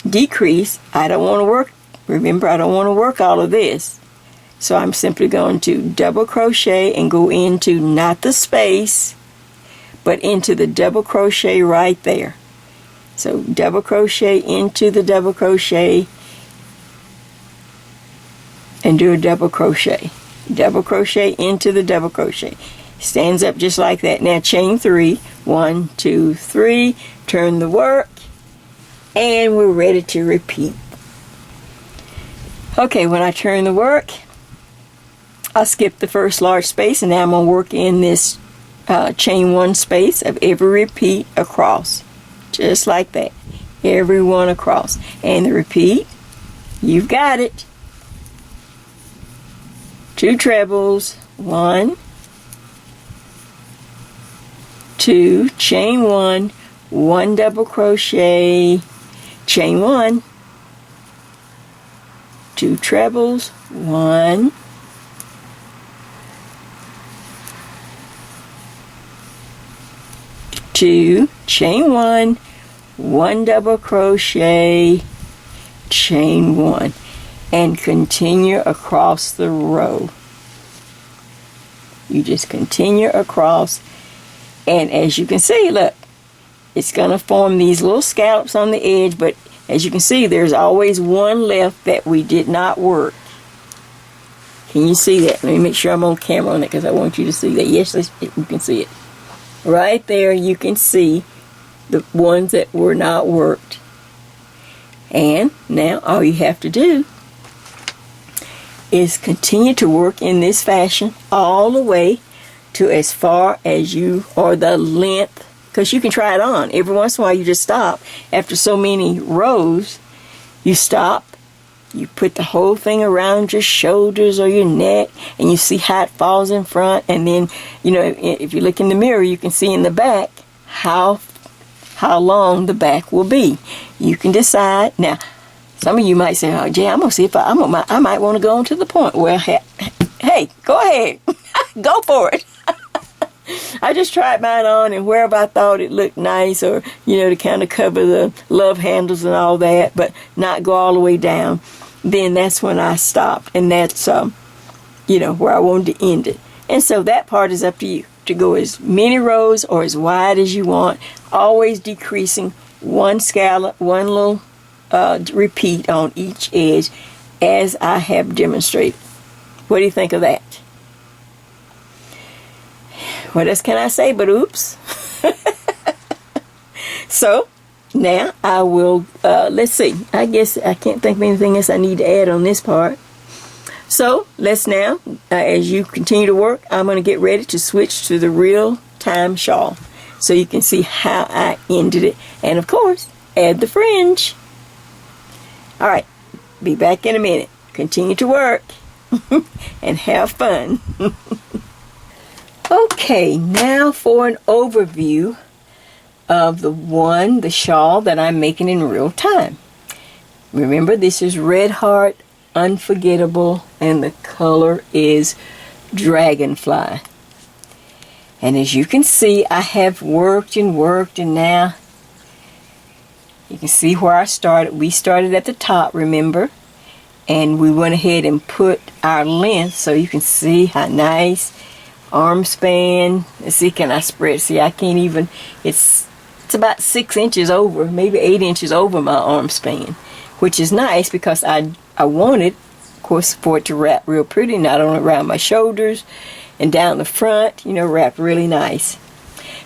Speaker 1: decrease, I don't want to work, remember, I don't want to work all of this. So I'm simply going to double crochet and go into not the space, but into the double crochet right there. So double crochet into the double crochet and do a double crochet. Double crochet into the double crochet. Stands up just like that. Now chain 3. 1, 2, 3. Turn the work. And we're ready to repeat. Okay, when I turn the work, I'll skip the first large space, and now I'm going to work in this chain 1 space of every repeat across. Just like that. Every one across. And the repeat, you've got it. 2 trebles, 1, 2, chain 1, 1 double crochet, chain 1, 2 trebles, 1, 2, chain 1, 1 double crochet, chain 1, and continue across the row. You just continue across, and as you can see, look, it's going to form these little scallops on the edge, but as you can see, there's always one left that we did not work. Can you see that? Let me make sure I'm on camera on it, because I want you to see that. Yes, you can see it. Right there, you can see the ones that were not worked. And now all you have to do is continue to work in this fashion all the way to as far as you, or the length, because you can try it on. Every once in a while you just stop. After so many rows, you stop, you put the whole thing around your shoulders or your neck, and you see how it falls in front, and then, if you look in the mirror, you can see in the back how long the back will be. You can decide. Now, Some of you might say, oh, Jay, I'm going to see if I might want to go on to the point. Well, hey, go ahead. Go for it. I just tried mine on, and wherever I thought it looked nice, or, you know, to kind of cover the love handles and all that, but not go all the way down, then that's when I stopped. And that's, you know, where I wanted to end it. And so that part is up to you, to go as many rows or as wide as you want, always decreasing one scallop, one little repeat on each edge, as I have demonstrated. What do you think of that? What else can I say but oops? So now I will, let's see, I guess I can't think of anything else I need to add on this part. So let's now, as you continue to work, I'm going to get ready to switch to the real time shawl, so you can see how I ended it, and of course add the fringe. Alright, be back in a minute. Continue to work and have fun. Okay, now for an overview of the shawl that I'm making in real time. Remember, this is Red Heart Unforgettable, and the color is Dragonfly. And as you can see, I have worked and worked, and now you can see where I started. We started at the top, remember? And we went ahead and put our length, so you can see how nice. Arm span. Let's see, can I spread? See, I can't even, it's about 6 inches over, maybe 8 inches over my arm span, which is nice because I wanted, of course, for it to wrap real pretty, not only around my shoulders and down the front, you know, wrap really nice.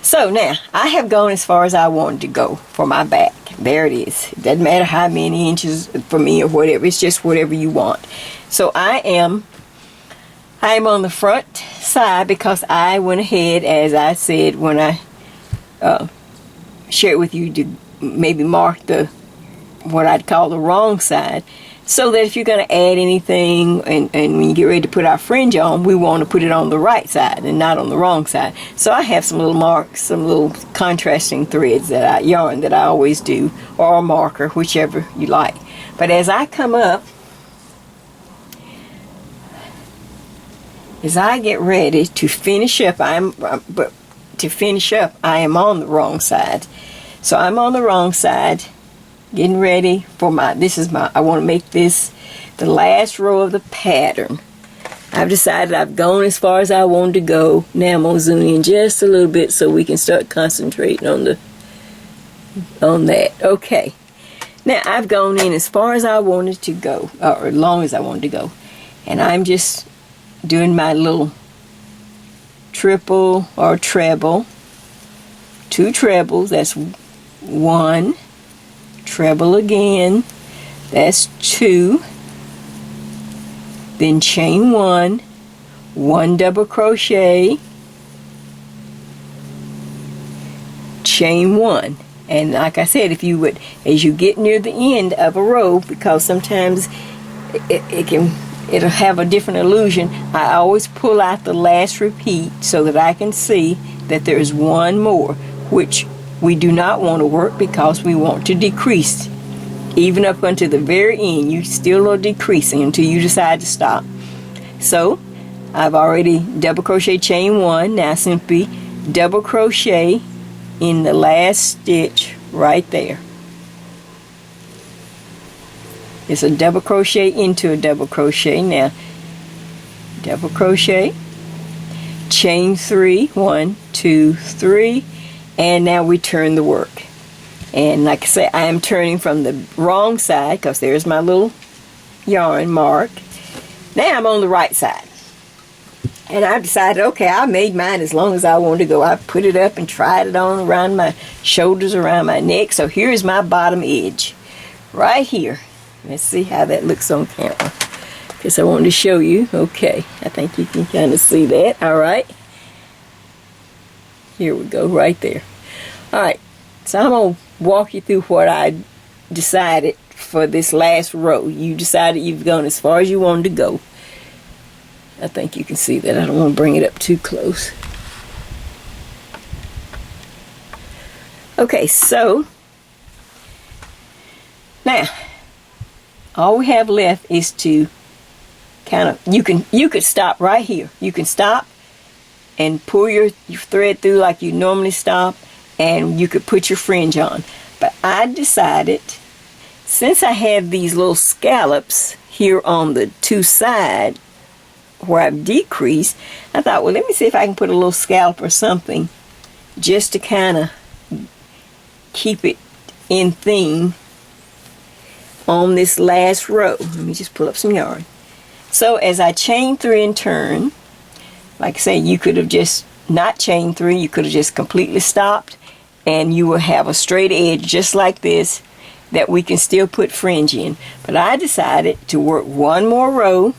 Speaker 1: So now, I have gone as far as I wanted to go for my back. There it is. It doesn't matter how many inches for me or whatever. It's just whatever you want. So I am on the front side because I went ahead, as I said when I shared with you, to maybe mark what I'd call the wrong side, so that if you're going to add anything and when you get ready to put our fringe on, we want to put it on the right side and not on the wrong side. So I have some little marks, some little contrasting threads that yarn that I always do, or a marker, whichever you like. But as I come up, as I get ready to finish up, I am on the wrong side. So I'm on the wrong side, getting ready for I want to make this the last row of the pattern. I've decided I've gone as far as I wanted to go. Now I'm going to zoom in just a little bit so we can start concentrating on that. Okay. Now I've gone in as far as I wanted to go, or as long as I wanted to go. And I'm just doing my little triple or treble, 2 trebles, that's 1, treble again, that's 2, then chain 1, 1 double crochet, chain 1. And like I said, if you would, as you get near the end of a row, because sometimes it'll have a different illusion, I always pull out the last repeat so that I can see that there's one more, which we do not want to work because we want to decrease. Even up until the very end, you still are decreasing until you decide to stop. So I've already double crochet chain 1. Now simply double crochet in the last stitch right there. It's a double crochet into a double crochet. Now double crochet, chain 3, 1, 2, 3, and now we turn the work. And like I say, I am turning from the wrong side because there's my little yarn mark. Now I'm on the right side. And I've decided, okay, I made mine as long as I wanted to go. I put it up and tried it on around my shoulders, around my neck. So here's my bottom edge right here. Let's see how that looks on camera, because I wanted to show you. Okay, I think you can kind of see that. All right. Here we go, right there. All right, so I'm going to walk you through what I decided for this last row. You decided you've gone as far as you wanted to go. I think you can see that. I don't want to bring it up too close. Okay, so now all we have left is to kind of, you could stop right here. You can stop and pull your thread through like you normally stop, and you could put your fringe on. But I decided, since I have these little scallops here on the two sides where I've decreased, I thought, well, let me see if I can put a little scallop or something just to kind of keep it in theme on this last row. Let me just pull up some yarn. So as I chain 3 and turn, like I say, you could have just not chained 3, you could have just completely stopped, and you will have a straight edge just like this that we can still put fringe in. But I decided to work one more row,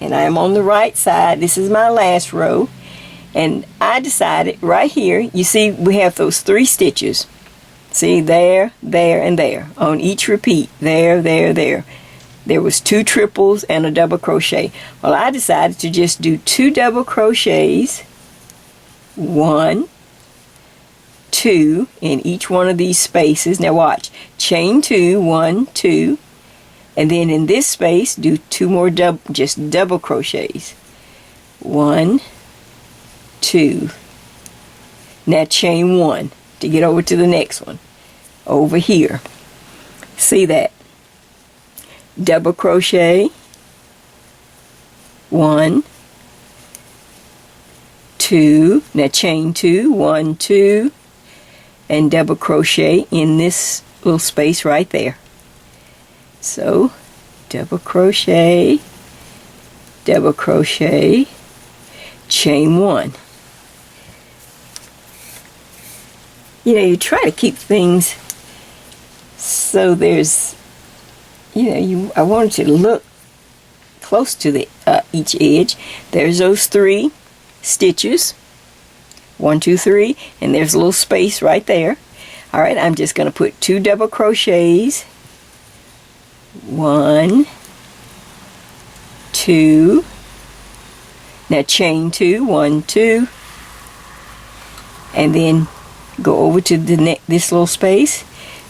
Speaker 1: and I'm on the right side. This is my last row, and I decided right here, you see we have those 3 stitches. See, there, there, and there on each repeat. There, there, there. There was 2 triples and a double crochet. Well, I decided to just do 2 double crochets, 1, 2 in each one of these spaces. Now watch, chain 2, 1, 2, and then in this space do 2 more just double crochets, 1, 2. Now chain 1 to get over to the next one over here. See that? Double crochet, 1, 2, now chain 2, 1, 2, and double crochet in this little space right there. So double crochet, chain 1. You know, you try to keep things so there's, I want it to look close to the each edge. There's those 3 stitches, 1, 2, 3, and there's a little space right there. All right, I'm just going to put 2 double crochets, 1, 2, now chain 2, 1, 2, and then go over to the this little space,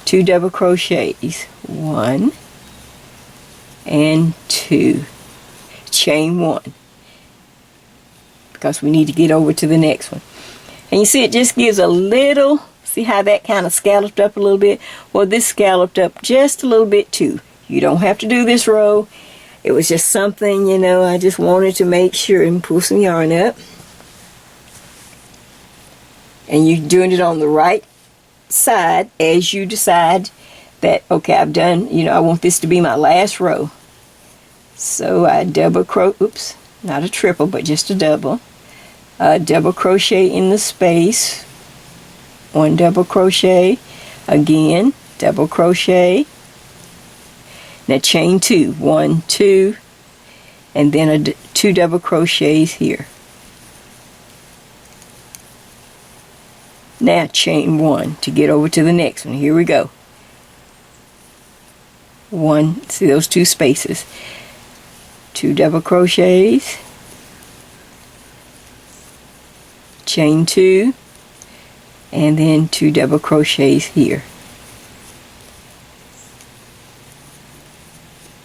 Speaker 1: 2 double crochets, 1 and 2, chain 1, because we need to get over to the next one. And you see it just gives a little, see how that kind of scalloped up a little bit? Well, this scalloped up just a little bit too. You don't have to do this row. It was just something, I just wanted to make sure, and pull some yarn up. And you're doing it on the right side as you decide that, okay, I've done, I want this to be my last row. So I double crochet, oops, not a triple, but just a double. Double crochet in the space, 1 double crochet, again, double crochet. Now chain 2, 1, 2, and then 2 double crochets here. Now chain 1 to get over to the next one. Here we go. 1, see those 2 spaces. 2 double crochets, chain 2, and then 2 double crochets here.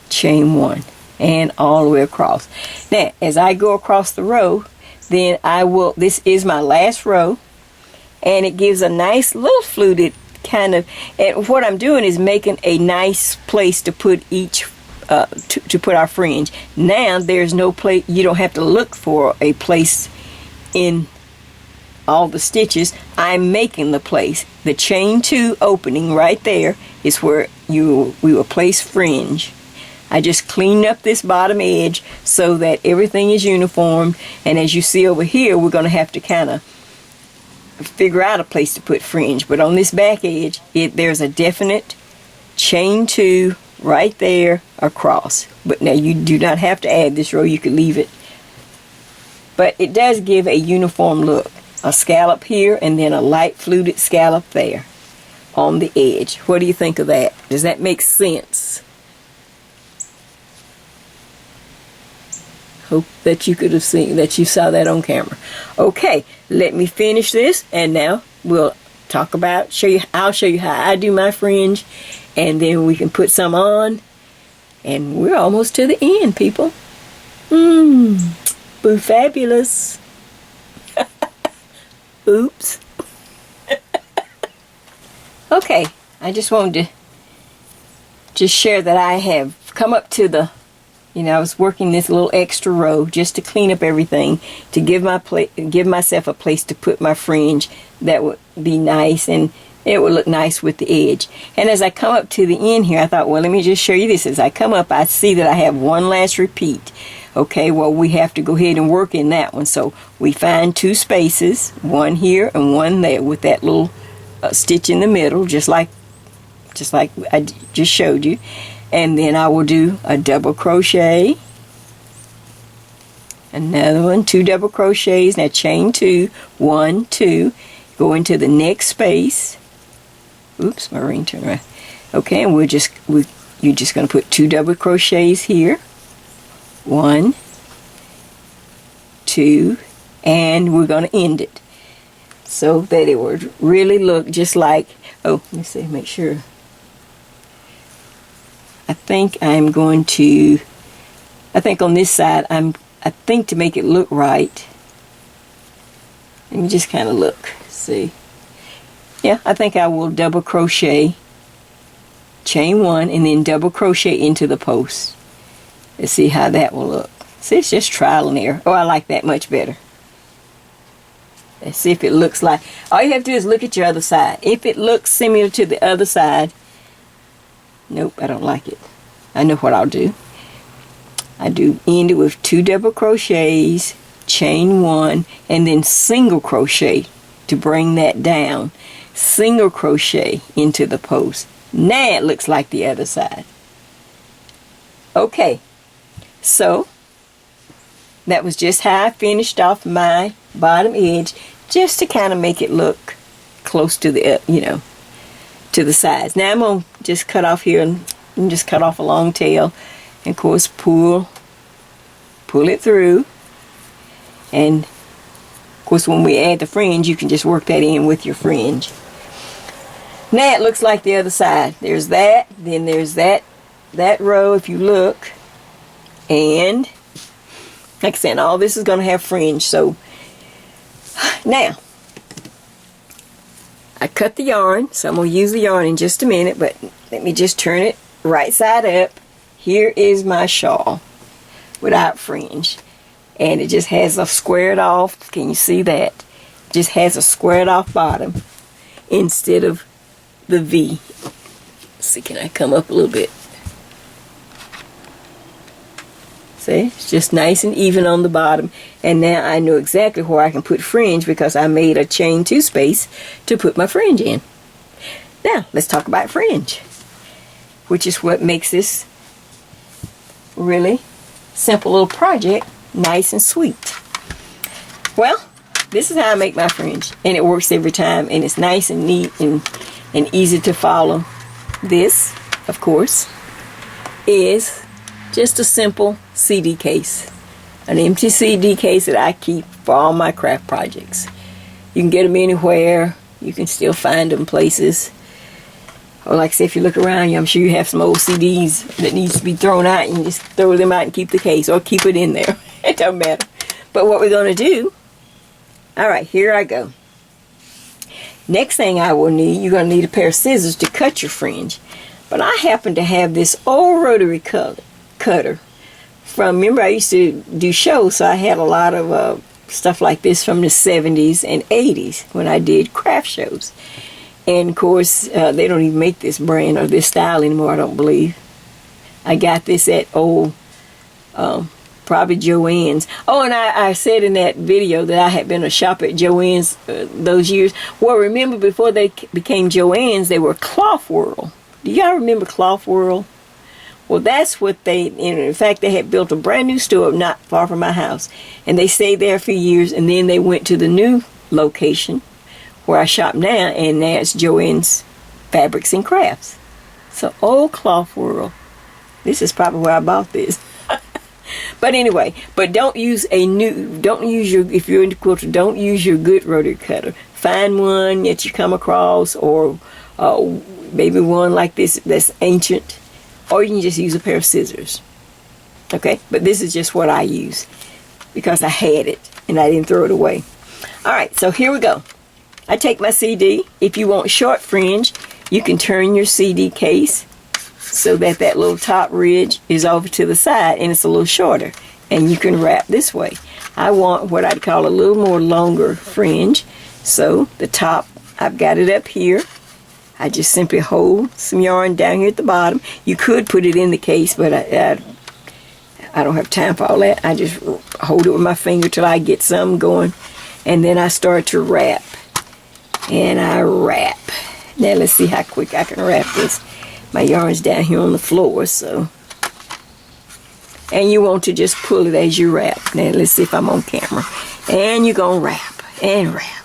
Speaker 1: Chain 1, and all the way across. Now, as I go across the row, then this is my last row, and it gives a nice little fluted kind of, and what I'm doing is making a nice place to put each to put our fringe. Now there's no place, you don't have to look for a place in all the stitches. I'm making the place. The chain 2 opening right there is where we will place fringe. I just cleaned up this bottom edge so that everything is uniform, and as you see over here, we're going to have to kind of figure out a place to put fringe. But on this back edge, there's a definite chain 2 right there across. But now you do not have to add this row, you could leave it. But it does give a uniform look. A scallop here and then a light fluted scallop there on the edge. What do you think of that? Does that make sense? Hope that you could have seen, that you saw that on camera. Okay, let me finish this, and now we'll talk about, I'll show you how I do my fringe, and then we can put some on And we're almost to the end, people. Boo fabulous. Oops. Okay, I just wanted to just share that I have come up to the, I was working this little extra row just to clean up everything, to give myself a place to put my fringe that would be nice and it would look nice with the edge. And as I come up to the end here, I thought, well, let me just show you this. As I come up, I see that I have one last repeat. Okay, well, we have to go ahead and work in that one. So we find 2 spaces, one here and one there, with that little stitch in the middle, just like I just showed you. And then I will do a double crochet, another one, 2 double crochets. Now chain 2, 1, 2, go into the next space. Oops, my ring turned around. Okay, and you're just going to put 2 double crochets here. 1, 2, and we're going to end it so that it would really look just like, oh, let me see, make sure. I think on this side, I think to make it look right, let me just kind of look, see. Yeah, I think I will double crochet, chain 1, and then double crochet into the post. Let's see how that will look. See, it's just trial and error. Oh, I like that much better. Let's see if it looks like, all you have to do is look at your other side. If it looks similar to the other side, nope, I don't like it. I know what I'll do. I do end it with 2 double crochets, chain 1, and then single crochet to bring that down. Single crochet into the post. Now it looks like the other side. Okay, so that was just how I finished off my bottom edge, just to kind of make it look close to the, to the sides. Now I'm going to just cut off here and just cut off a long tail, and of course pull it through, and of course when we add the fringe you can just work that in with your fringe. Now it looks like the other side. There's that, then there's that row if you look, and like I said, all this is going to have fringe. So now I cut the yarn, so I'm going to use the yarn in just a minute, but let me just turn it right side up. Here is my shawl without fringe, and it just has a squared off, can you see that? Just has a squared off bottom instead of the V. Let's see, can I come up a little bit? See, it's just nice and even on the bottom. And now I know exactly where I can put fringe because I made a chain 2 space to put my fringe in. Now, let's talk about fringe, which is what makes this really simple little project nice and sweet. Well, this is how I make my fringe, and it works every time, and it's nice and neat and easy to follow. This, of course, is just a simple CD case, an empty CD case that I keep for all my craft projects. You can get them anywhere. You can still find them places. Or like I say, if you look around you, I'm sure you have some old CDs that needs to be thrown out. You can just throw them out and keep the case, or keep it in there. It doesn't matter. But what we're going to do, alright, here I go. Next thing I will need, you're going to need a pair of scissors to cut your fringe. But I happen to have this old rotary cutter from, remember I used to do shows, so I had a lot of stuff like this from the 70s and 80s when I did craft shows. And of course, they don't even make this brand or this style anymore, I don't believe. I got this at old, probably Joann's. Oh, and I said in that video that I had been a shop at Joann's those years. Well, remember before they became Joann's, they were Cloth Whirl. Do y'all remember Cloth Whirl? Well, that's what they, in fact, they had built a brand new store not far from my house. And they stayed there for years, and then they went to the new location where I shop now, and now it's Joann's Fabrics and Crafts. So, old Cloth Whirl. This is probably where I bought this. But anyway, but don't use if you're into quilting, don't use your good rotary cutter. Find one that you come across, or maybe one like this that's ancient, or you can just use a pair of scissors. Okay, but this is just what I use because I had it and I didn't throw it away. Alright, so here we go. I take my CD. If you want short fringe, you can turn your CD case so that that little top ridge is over to the side and it's a little shorter. And you can wrap this way. I want what I'd call a little more longer fringe. So the top, I've got it up here. I just simply hold some yarn down here at the bottom. You could put it in the case, but I don't have time for all that. I just hold it with my finger till I get some going. And then I start to wrap. And I wrap. Now let's see how quick I can wrap this. My yarn's down here on the floor, so. And you want to just pull it as you wrap. Now let's see if I'm on camera. And you're going to wrap and wrap.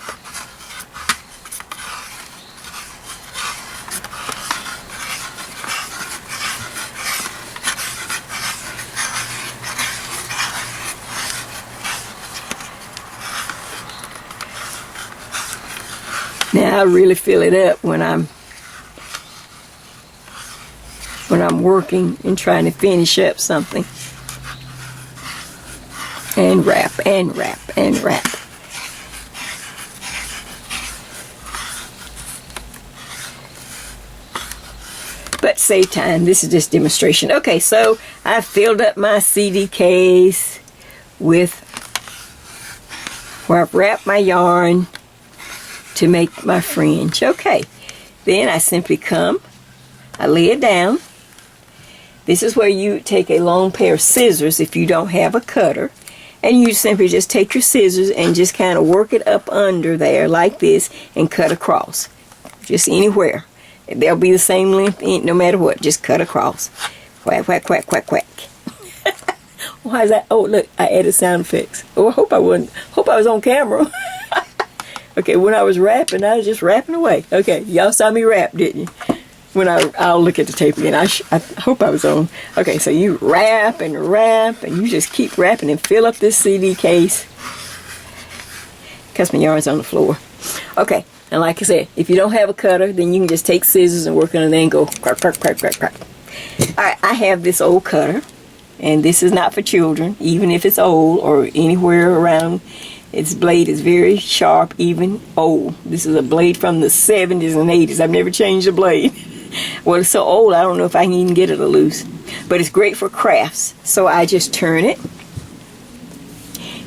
Speaker 1: Now I really fill it up when I'm working and trying to finish up something. And wrap and wrap and wrap. But save time, this is just demonstration. Okay, so I filled up my CD case with where I've wrapped my yarn to make my fringe. Okay, then I simply come, I lay it down. This is where you take a long pair of scissors if you don't have a cutter, and you simply just take your scissors and just kind of work it up under there like this and cut across. Just anywhere. They'll be the same length no matter what. Just cut across. Quack, quack, quack, quack, quack. Why is that? Oh, look, I added sound effects. Oh, I hope I was on camera. Okay, when I was wrapping, I was just wrapping away. Okay, y'all saw me wrap, didn't you? When I'll look at the tape again. I hope I was on. Okay, so you wrap and you just keep wrapping and fill up this CD case. Because my yarn's on the floor. Okay, and like I said, if you don't have a cutter, then you can just take scissors and work on it and go crack, crack, crack, crack, crack. Alright, I have this old cutter. And this is not for children, even if it's old or anywhere around. Its blade is very sharp, even old. This is a blade from the 70s and 80s. I've never changed the blade. Well, it's so old, I don't know if I can even get it loose. But it's great for crafts. So I just turn it.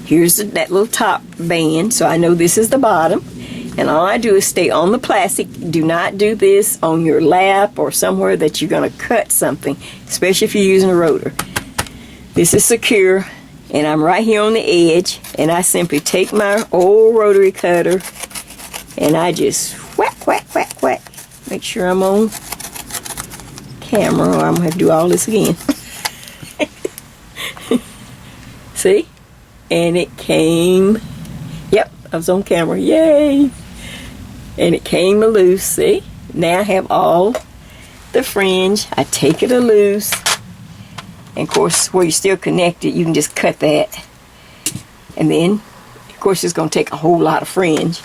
Speaker 1: Here's that little top band, so I know this is the bottom. And all I do is stay on the plastic. Do not do this on your lap or somewhere that you're going to cut something, especially if you're using a rotor. This is secure. And I'm right here on the edge, and I simply take my old rotary cutter and I just whack, whack, whack, whack. Make sure I'm on camera or I'm going to have to do all this again. See? And it came, yep, I was on camera, yay! And it came loose, see? Now I have all the fringe. I take it loose. And of course, where you're still connected, you can just cut that. And then, of course, it's going to take a whole lot of fringe.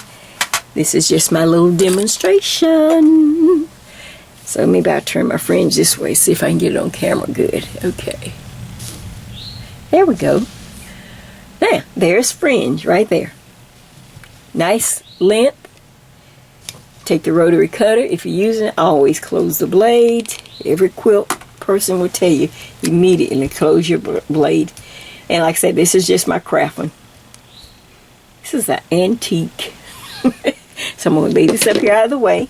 Speaker 1: This is just my little demonstration. So maybe I'll turn my fringe this way, see if I can get it on camera good. Okay. There we go. Now, there's fringe right there. Nice length. Take the rotary cutter. If you're using it, always close the blade. Every quilt person will tell you immediately close your blade. And like I said, this is just my craft one. This is an antique. So I'm going to lay this up here out of the way.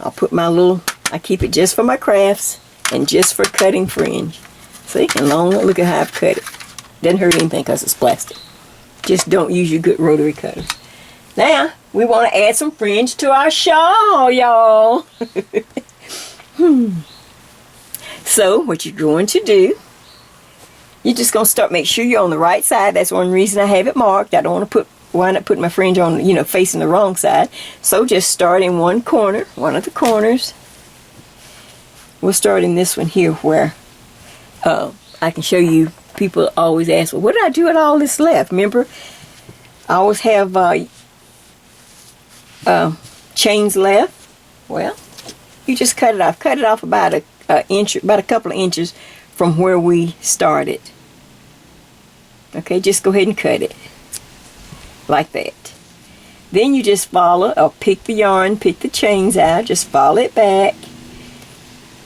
Speaker 1: I'll put my little, I keep it just for my crafts and just for cutting fringe. See, and look at how I've cut it. Doesn't hurt anything because it's plastic. Just don't use your good rotary cutters. Now, we want to add some fringe to our shawl, y'all. So, what you're going to do, you're just going to start, make sure you're on the right side. That's one reason I have it marked. I don't want to wind up putting my fringe on, facing the wrong side. So, just start in one corner, one of the corners. We'll start in this one here where I can show you. People always ask, well, what did I do with all this left? Remember, I always have chains left. Well, you just cut it off. Cut it off about an inch, about a couple of inches from where we started. Okay, just go ahead and cut it like that. Then you just follow, or pick the yarn, pick the chains out, just follow it back.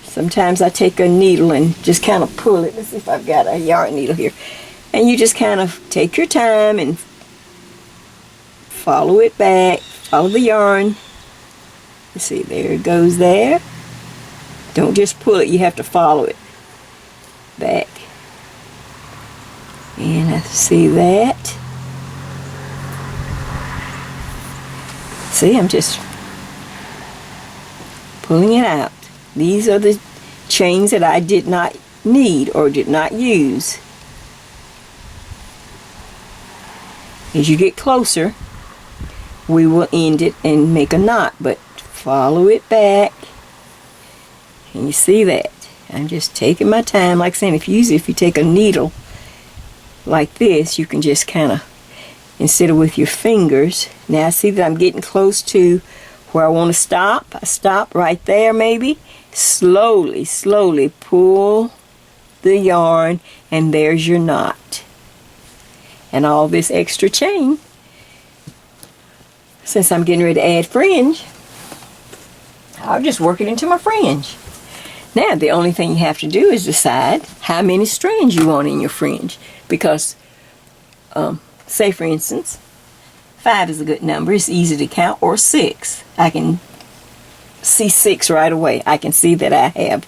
Speaker 1: Sometimes I take a needle and just kind of pull it. Let's see if I've got a yarn needle here. And you just kind of take your time and follow it back, follow the yarn. You see, there it goes there. Don't just pull it, you have to follow it back. And I see that. See, I'm just pulling it out. These are the chains that I did not need or did not use. As you get closer, we will end it and make a knot, but follow it back. And you see that. I'm just taking my time. Like saying, if you take a needle like this, you can just kind of, instead of with your fingers. Now I see that I'm getting close to where I want to stop. I stop right there maybe. Slowly, slowly pull the yarn, and there's your knot. And all this extra chain, since I'm getting ready to add fringe, I'll just work it into my fringe. Now the only thing you have to do is decide how many strands you want in your fringe, because say for instance 5 is a good number, it's easy to count, or 6. I can see 6 right away. I can see that I have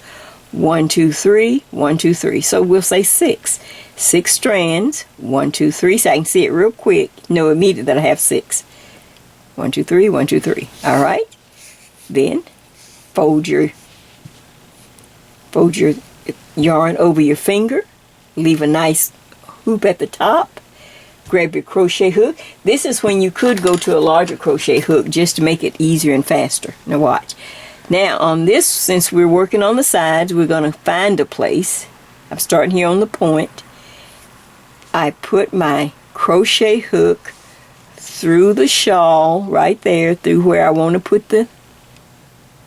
Speaker 1: 1 2 3 1 2 3, so we'll say 6 strands, 1 2 3, so I can see it real quick, know immediately that I have 6. 1 2 3 1 2 3. All right, then fold your yarn over your finger, leave a nice hoop at the top, grab your crochet hook. This is when you could go to a larger crochet hook just to make it easier and faster. Now watch. Now on this, since we're working on the sides, we're going to find a place. I'm starting here on the point. I put my crochet hook through the shawl right there, through where I want to put the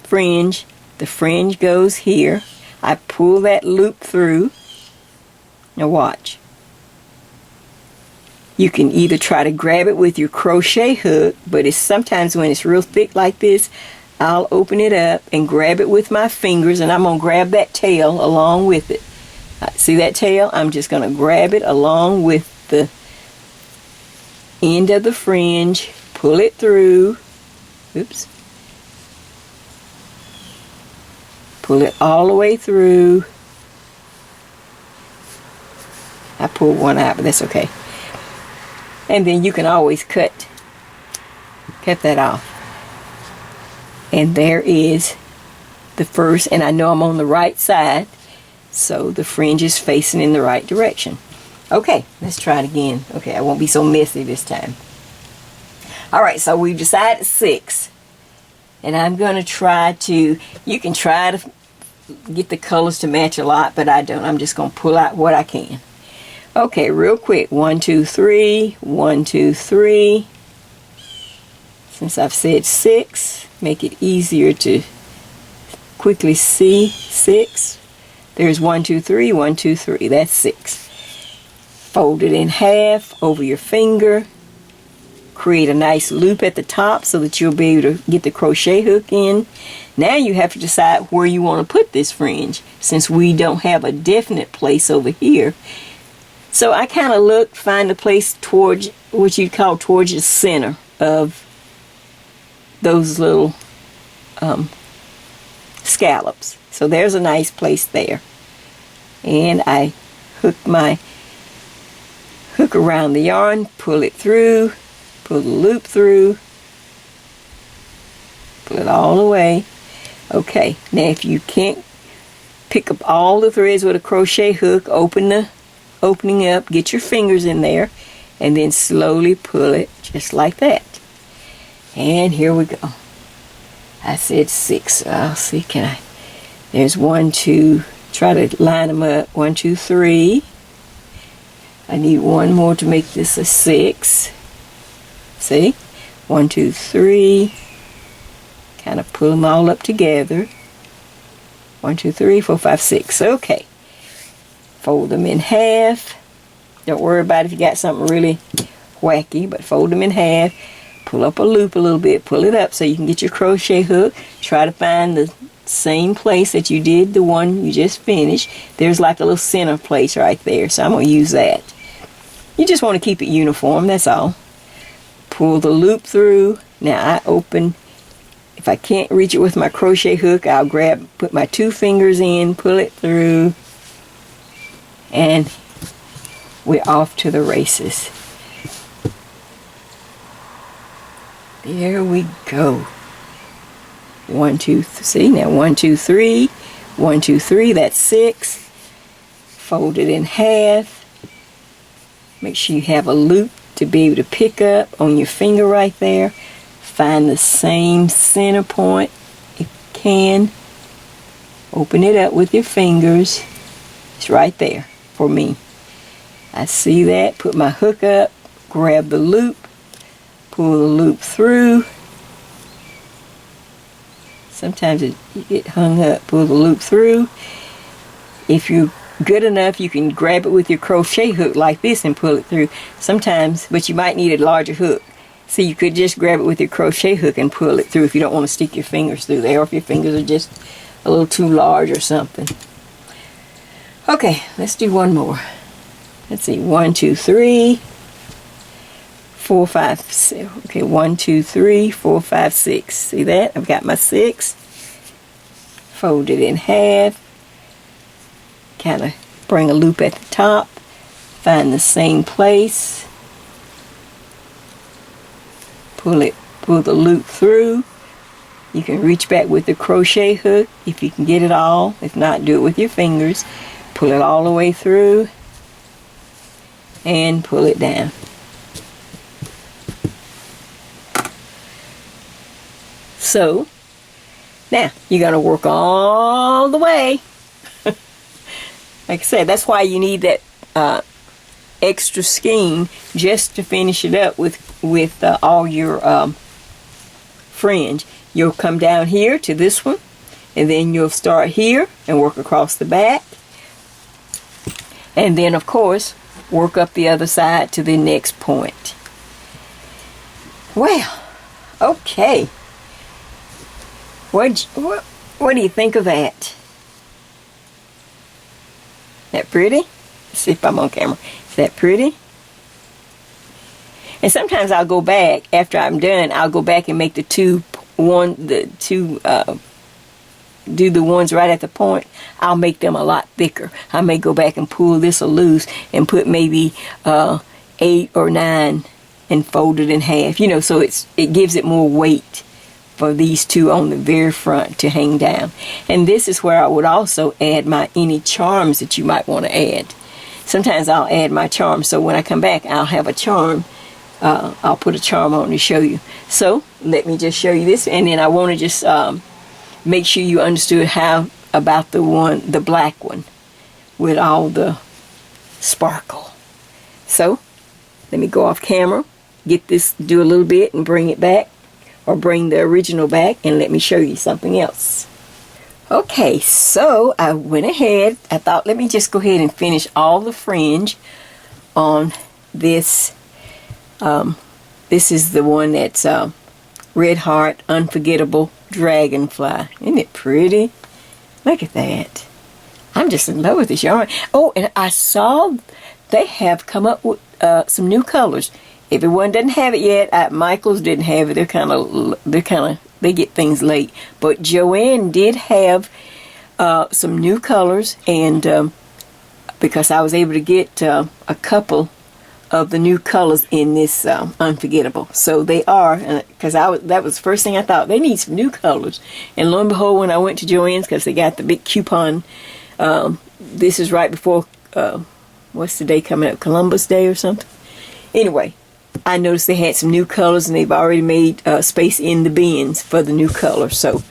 Speaker 1: fringe. The fringe goes here. I pull that loop through. Now watch. You can either try to grab it with your crochet hook, but it's sometimes when it's real thick like this, I'll open it up and grab it with my fingers, and I'm going to grab that tail along with it. See that tail? I'm just going to grab it along with the end of the fringe, pull it through. Oops. Pull it all the way through. I pulled one out, but that's okay. And then you can always cut that off. And there is the first, and I know I'm on the right side, so the fringe is facing in the right direction. Okay, let's try it again. Okay, I won't be so messy this time. Alright, so we've decided 6. And I'm going to try to, you can try to get the colors to match a lot, but I don't. I'm just going to pull out what I can. Okay, real quick. 1 2 3 1 2 3. Since I've said 6, make it easier to quickly see 6. There's 1 2 3 1 2 3. That's 6. Fold it in half over your finger. Create a nice loop at the top so that you'll be able to get the crochet hook in. Now you have to decide where you want to put this fringe, since we don't have a definite place over here. So I kind of find a place towards what you'd call towards the center of those little scallops. So there's a nice place there. And I hook my hook around the yarn, pull it through, pull the loop through, pull it all the way. Okay, now if you can't pick up all the threads with a crochet hook, open the opening up, get your fingers in there, and then slowly pull it just like that. And here we go. I said 6. I'll see, can I? There's 1 2. Try to line them up. 1 2 3. I need one more to make this a 6. See? 1 2 3. Kind of pull them all up together. 1, 2, 3, 4, 5, 6. Okay. Fold them in half. Don't worry about if you got something really wacky, but fold them in half. Pull up a loop a little bit. Pull it up so you can get your crochet hook. Try to find the same place that you did the one you just finished. There's like a little center place right there, so I'm going to use that. You just want to keep it uniform, that's all. Pull the loop through. Now I open, if I can't reach it with my crochet hook, I'll put my 2 fingers in, pull it through, and we're off to the races. There we go. 1, 2, see now 1, 2, 3, 1, 2, 3, that's 6. Fold it in half. Make sure you have a loop to be able to pick up on your finger right there. Find the same center point if you can. Open it up with your fingers. It's right there for me. I see that. Put my hook up, grab the loop, pull the loop through. Sometimes you get hung up. Pull the loop through. If you're good enough, you can grab it with your crochet hook like this and pull it through. Sometimes, but you might need a larger hook. So you could just grab it with your crochet hook and pull it through if you don't want to stick your fingers through there, or if your fingers are just a little too large or something. Okay, let's do one more. Let's see, 1, 2, 3, 4, 5, 6. Okay, 1, 2, 3, 4, 5, 6. See that? I've got my 6. Fold it in half. Kind of bring a loop at the top. Find the same place. Pull the loop through. You can reach back with the crochet hook if you can get it all. If not, do it with your fingers. Pull it all the way through and pull it down. So now you're going to work all the way. Like I said, that's why you need that extra skein just to finish it up with all your fringe. You'll come down here to this one, and then you'll start here and work across the back, and then of course work up the other side to the next point. Well, okay. What do you think of that? That pretty? Let's see if I'm on camera. Is that pretty? And sometimes I'll go back after I'm done. I'll go back and make do the ones right at the point. I'll make them a lot thicker. I may go back and pull this loose and put maybe 8 or 9 and fold it in half. You know, so it gives it more weight for these 2 on the very front to hang down. And this is where I would also add any charms that you might want to add. Sometimes I'll add my charm, so when I come back I'll have a charm. I'll put a charm on to show you. So let me just show you this, and then I want to just make sure you understood how about the black one with all the sparkle. So let me go off camera, get this, do a little bit and bring it back, or bring the original back, and let me show you something else. Okay, so I went ahead, I thought let me just go ahead and finish all the fringe on this. This is the one that's Red Heart Unforgettable Dragonfly. Isn't it pretty? Look at that. I'm just in love with this yarn. Oh, and I saw they have come up with some new colors. Everyone doesn't have it yet. Michael's didn't have it. They get things late. But Joanne did have some new colors, and because I was able to get a couple of the new colors in this Unforgettable. So they are, because that was the first thing I thought, they need some new colors. And lo and behold, when I went to Joann's, because they got the big coupon, this is right before, what's the day coming up, Columbus Day or something? Anyway, I noticed they had some new colors, and they've already made space in the bins for the new color. So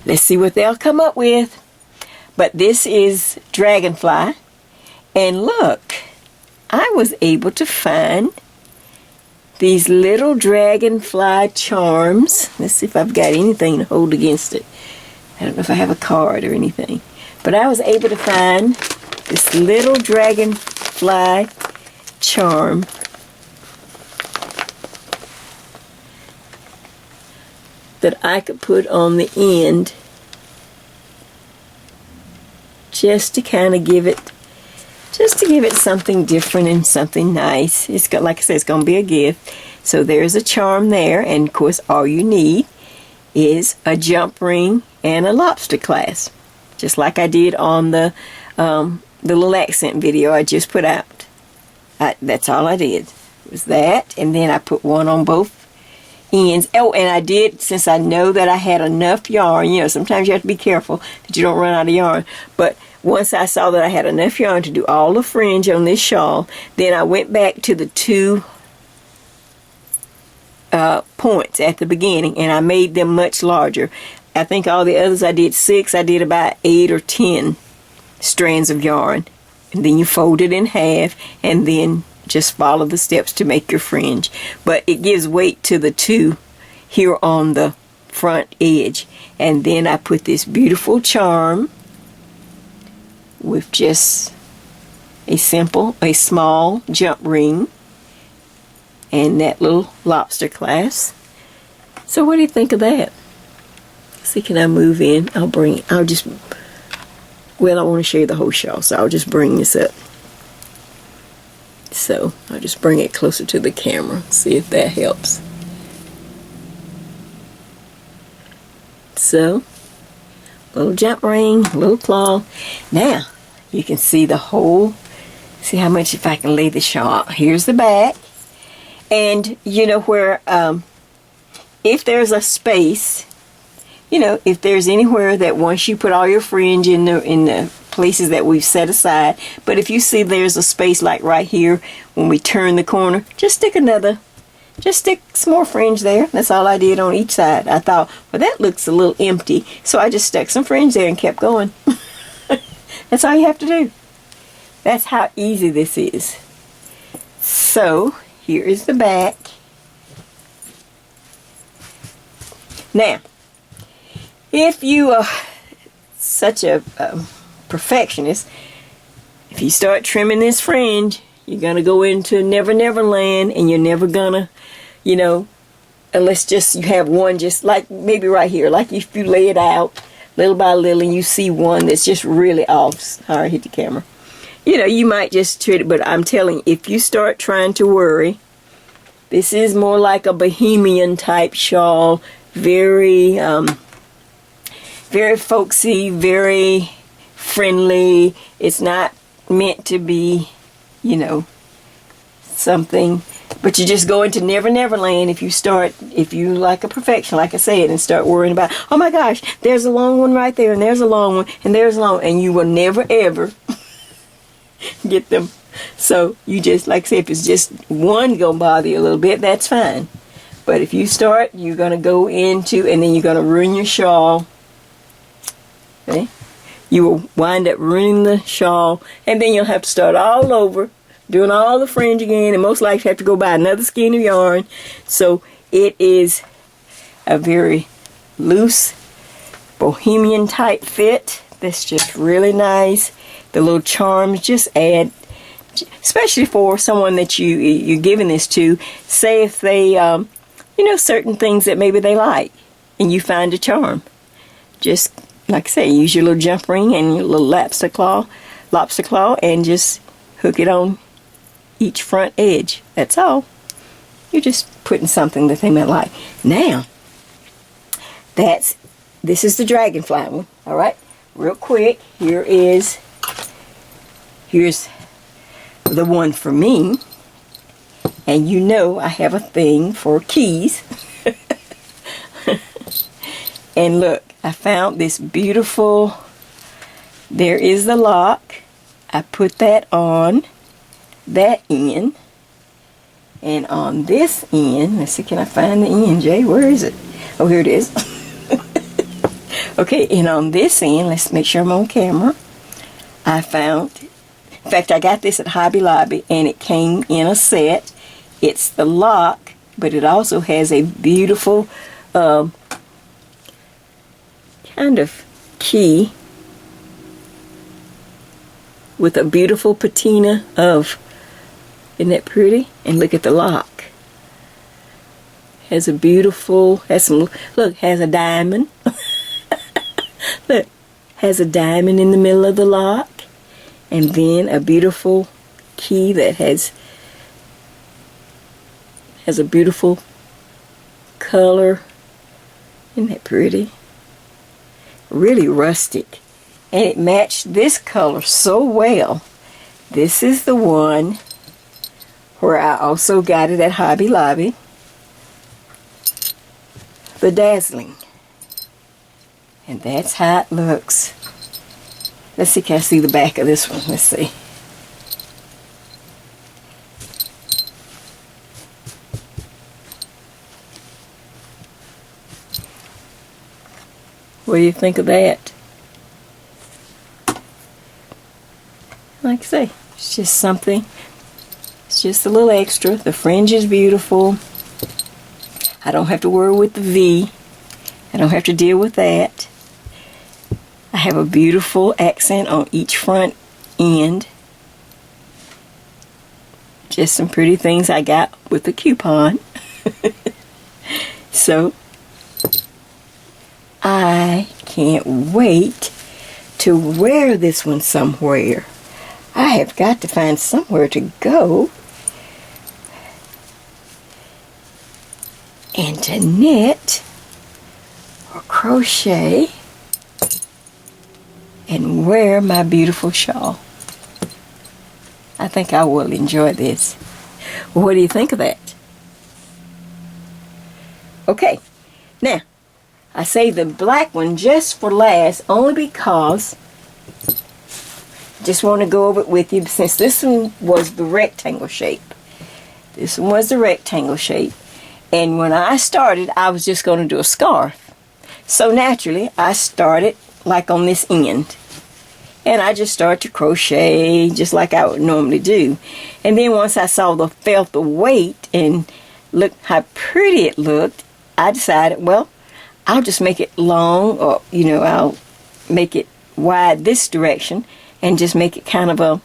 Speaker 1: let's see what they'll come up with. But this is Dragonfly, and look, I was able to find these little dragonfly charms. Let's see if I've got anything to hold against it. I don't know if I have a card or anything. But I was able to find this little dragonfly charm that I could put on the end just to kind of give it something different and something nice. It's got, like I said, it's going to be a gift. So there's a charm there, and of course all you need is a jump ring and a lobster clasp, just like I did on the little accent video I just put out. That's all I did, was that, and then I put one on both ends. Oh, and I did, since I know that I had enough yarn, you know, sometimes you have to be careful that you don't run out of yarn, but once I saw that I had enough yarn to do all the fringe on this shawl, then I went back to the 2 points at the beginning, and I made them much larger. I think all the others I did 6, I did about 8 or 10 strands of yarn, and then you fold it in half, and then just follow the steps to make your fringe. But it gives weight to the 2 here on the front edge. And then I put this beautiful charm with just a small jump ring and that little lobster clasp. So what do you think of that? See, can I move in? I want to show you the whole shawl, so I'll just bring this up. So I'll just bring it closer to the camera, see if that helps. So, little jump ring, little claw. Now, you can see the whole, see how much, if I can lay the shawl out. Here's the back. And you know where, if there's a space, you know, if there's anywhere that once you put all your fringe in the places that we've set aside, but if you see there's a space like right here when we turn the corner, just stick some more fringe there. That's all I did on each side. I thought, well, that looks a little empty, so I just stuck some fringe there and kept going. That's all you have to do. That's how easy this is. So here is the back. Now, if you are such a perfectionist, if you start trimming this fringe, you're going to go into Never Never Land, and you're never going to, you know, unless just you have one, just like maybe right here, like if you lay it out little by little and you see one that's just really off. Sorry, I hit the camera. You know, you might just treat it, but I'm telling you, if you start trying to worry, this is more like a bohemian type shawl, very very folksy, very friendly. It's not meant to be, you know, something, but you just go into Never Never Land if you like a perfection, like I said, and start worrying about, oh my gosh, there's a long one right there, and there's a long one, and there's a long one, and you will never ever get them. So you just, like I say, if it's just one gonna bother you a little bit, that's fine. But if you start, you're gonna go into, and then you're gonna ruin your shawl. Okay? You will wind up ruining the shawl, and then you'll have to start all over, doing all the fringe again, and most likely have to go buy another skein of yarn. So it is a very loose, bohemian type fit that's just really nice. The little charms just add, especially for someone that you're giving this to. Say if they, you know, certain things that maybe they like, and you find a charm. Just, like I say, use your little jump ring and your little lobster claw, and just hook it on each front edge. That's all. You're just putting something that they might like. Now, this is the dragonfly one. All right, real quick. Here's the one for me, and you know I have a thing for keys. And look, I found this beautiful, there is the lock. I put that on that end, and on this end, let's see, can I find the end, Jay? Where is it? Oh, here it is. Okay, and on this end, let's make sure I'm on camera, I found, in fact, I got this at Hobby Lobby, and it came in a set. It's the lock, but it also has a beautiful kind of key with a beautiful patina of, isn't that pretty? And look at the lock. Has a beautiful, has some, look, has a diamond. Look, has a diamond in the middle of the lock. And then a beautiful key that has a beautiful color. Isn't that pretty? Really rustic. And it matched this color so well. This is the one where I also got it at Hobby Lobby. The Dazzling. And that's how it looks. Let's see, can I see the back of this one? Let's see. What do you think of that? Like I say, it's just something. It's just a little extra. The fringe is beautiful. I don't have to worry with the V. I don't have to deal with that. I have a beautiful accent on each front end. Just some pretty things I got with the coupon. So, I can't wait to wear this one somewhere. I have got to find somewhere to go and to knit or crochet and wear my beautiful shawl. I think I will enjoy this. What do you think of that? Okay, now I saved the black one just for last only because I just want to go over it with you since this one was the rectangle shape. This one was the rectangle shape. And when I started, I was just going to do a scarf. So naturally, I started like on this end. And I just started to crochet just like I would normally do. And then once I felt the weight and looked how pretty it looked, I decided, well, I'll just make it long, or, you know, I'll make it wide this direction and just make it kind of a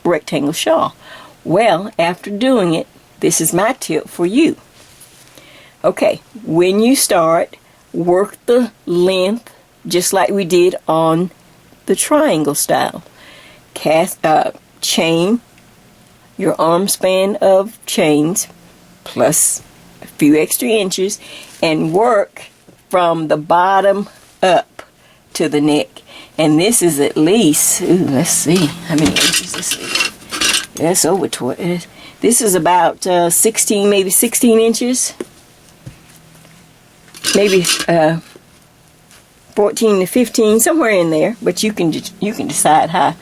Speaker 1: rectangle shawl. Well, after doing it, this is my tip for you. Okay, when you start, work the length just like we did on the triangle style. Chain your arm span of chains plus a few extra inches and work from the bottom up to the neck. And this is at least, let's see how many inches this is. That's over 20. This is about 16, maybe 16 inches. Maybe 14 to 15, somewhere in there. But you can decide how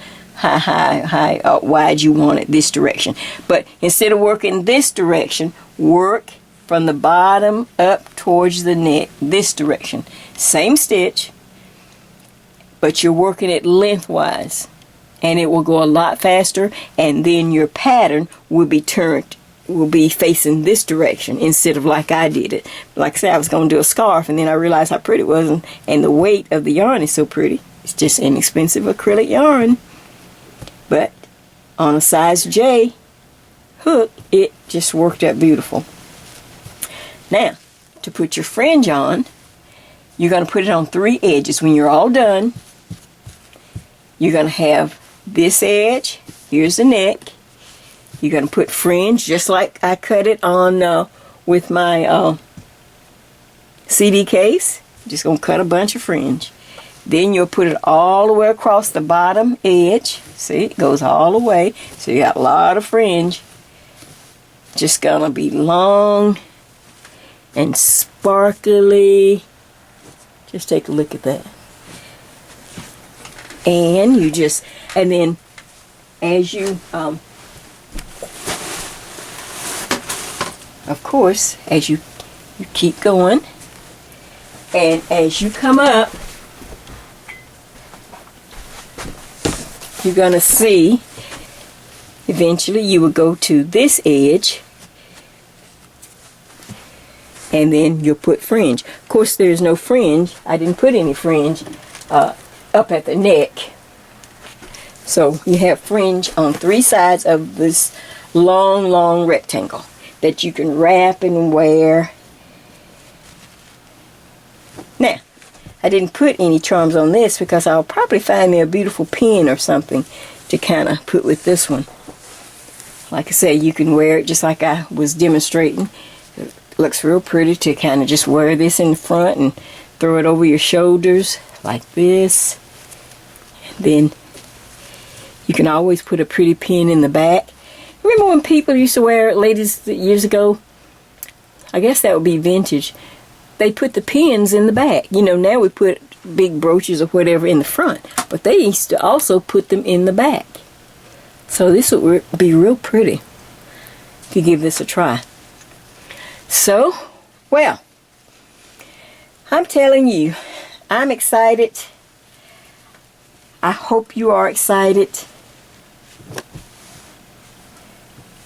Speaker 1: wide you want it this direction. But instead of working this direction, work from the bottom up towards the neck this direction. Same stitch, but you're working it lengthwise, and it will go a lot faster. And then your pattern will be facing this direction instead of like I did it. Like I said, I was going to do a scarf, and then I realized how pretty it was, and the weight of the yarn is so pretty. It's just inexpensive acrylic yarn. But on a size J hook, it just worked out beautiful. Now, to put your fringe on, you're going to put it on 3 edges. When you're all done, you're going to have this edge. Here's the neck. You're going to put fringe just like I cut it on with my CD case. Just going to cut a bunch of fringe. Then you'll put it all the way across the bottom edge. See, it goes all the way. So you got a lot of fringe. Just going to be long and sparkly. Just take a look at that. And you just, and then as you, of course, as you keep going, and as you come up, you're going to see, eventually you will go to this edge, and then you'll put fringe. Of course, there's no fringe. I didn't put any fringe up at the neck. So you have fringe on 3 sides of this long rectangle that you can wrap and wear. Now, I didn't put any charms on this because I'll probably find me a beautiful pin or something to kind of put with this one. Like I say, you can wear it just like I was demonstrating. It looks real pretty to kind of just wear this in the front and throw it over your shoulders like this. And then you can always put a pretty pin in the back. Remember when people used to wear it, ladies, years ago? I guess that would be vintage. They put the pins in the back. You know, now we put big brooches or whatever in the front. But they used to also put them in the back. So this would be real pretty if you give this a try. So, well, I'm telling you, I'm excited. I hope you are excited.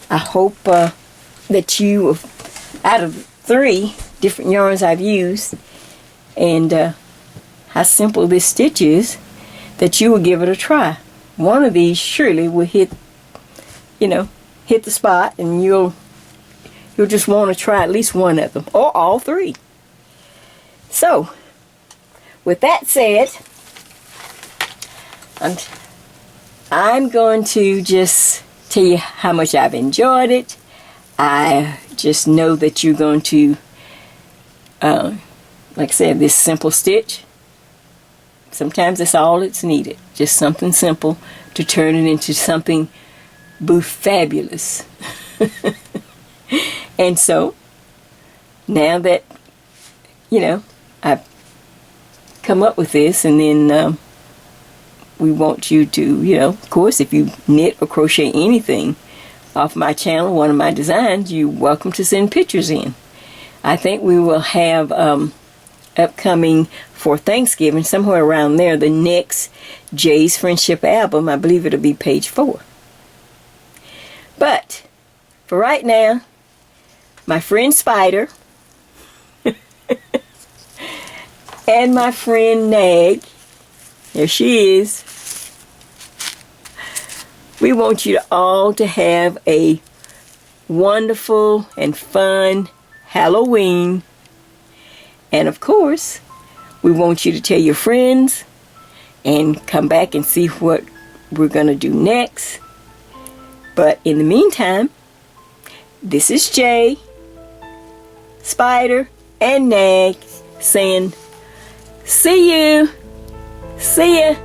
Speaker 1: I hope that you, out of 3 different yarns I've used, and how simple this stitch is, that you will give it a try. One of these surely will hit, you know, hit the spot, and you'll just want to try at least one of them, or all 3. So, with that said, I'm going to just tell you how much I've enjoyed it. I just know that you're going to, like I said, this simple stitch, sometimes that's all it's needed. Just something simple to turn it into something fabulous. And so, now that, you know, I've come up with this, and then we want you to, you know, of course, if you knit or crochet anything off my channel, one of my designs, you're welcome to send pictures in. I think we will have upcoming for Thanksgiving, somewhere around there, the next Jay's Friendship album. I believe it'll be page 4. But for right now, my friend Spider and my friend Nag, there she is, we want you all to have a wonderful and fun Halloween. And of course, we want you to tell your friends and come back and see what we're going to do next. But in the meantime, this is Jay, Spider, and Nag saying, see you. See ya.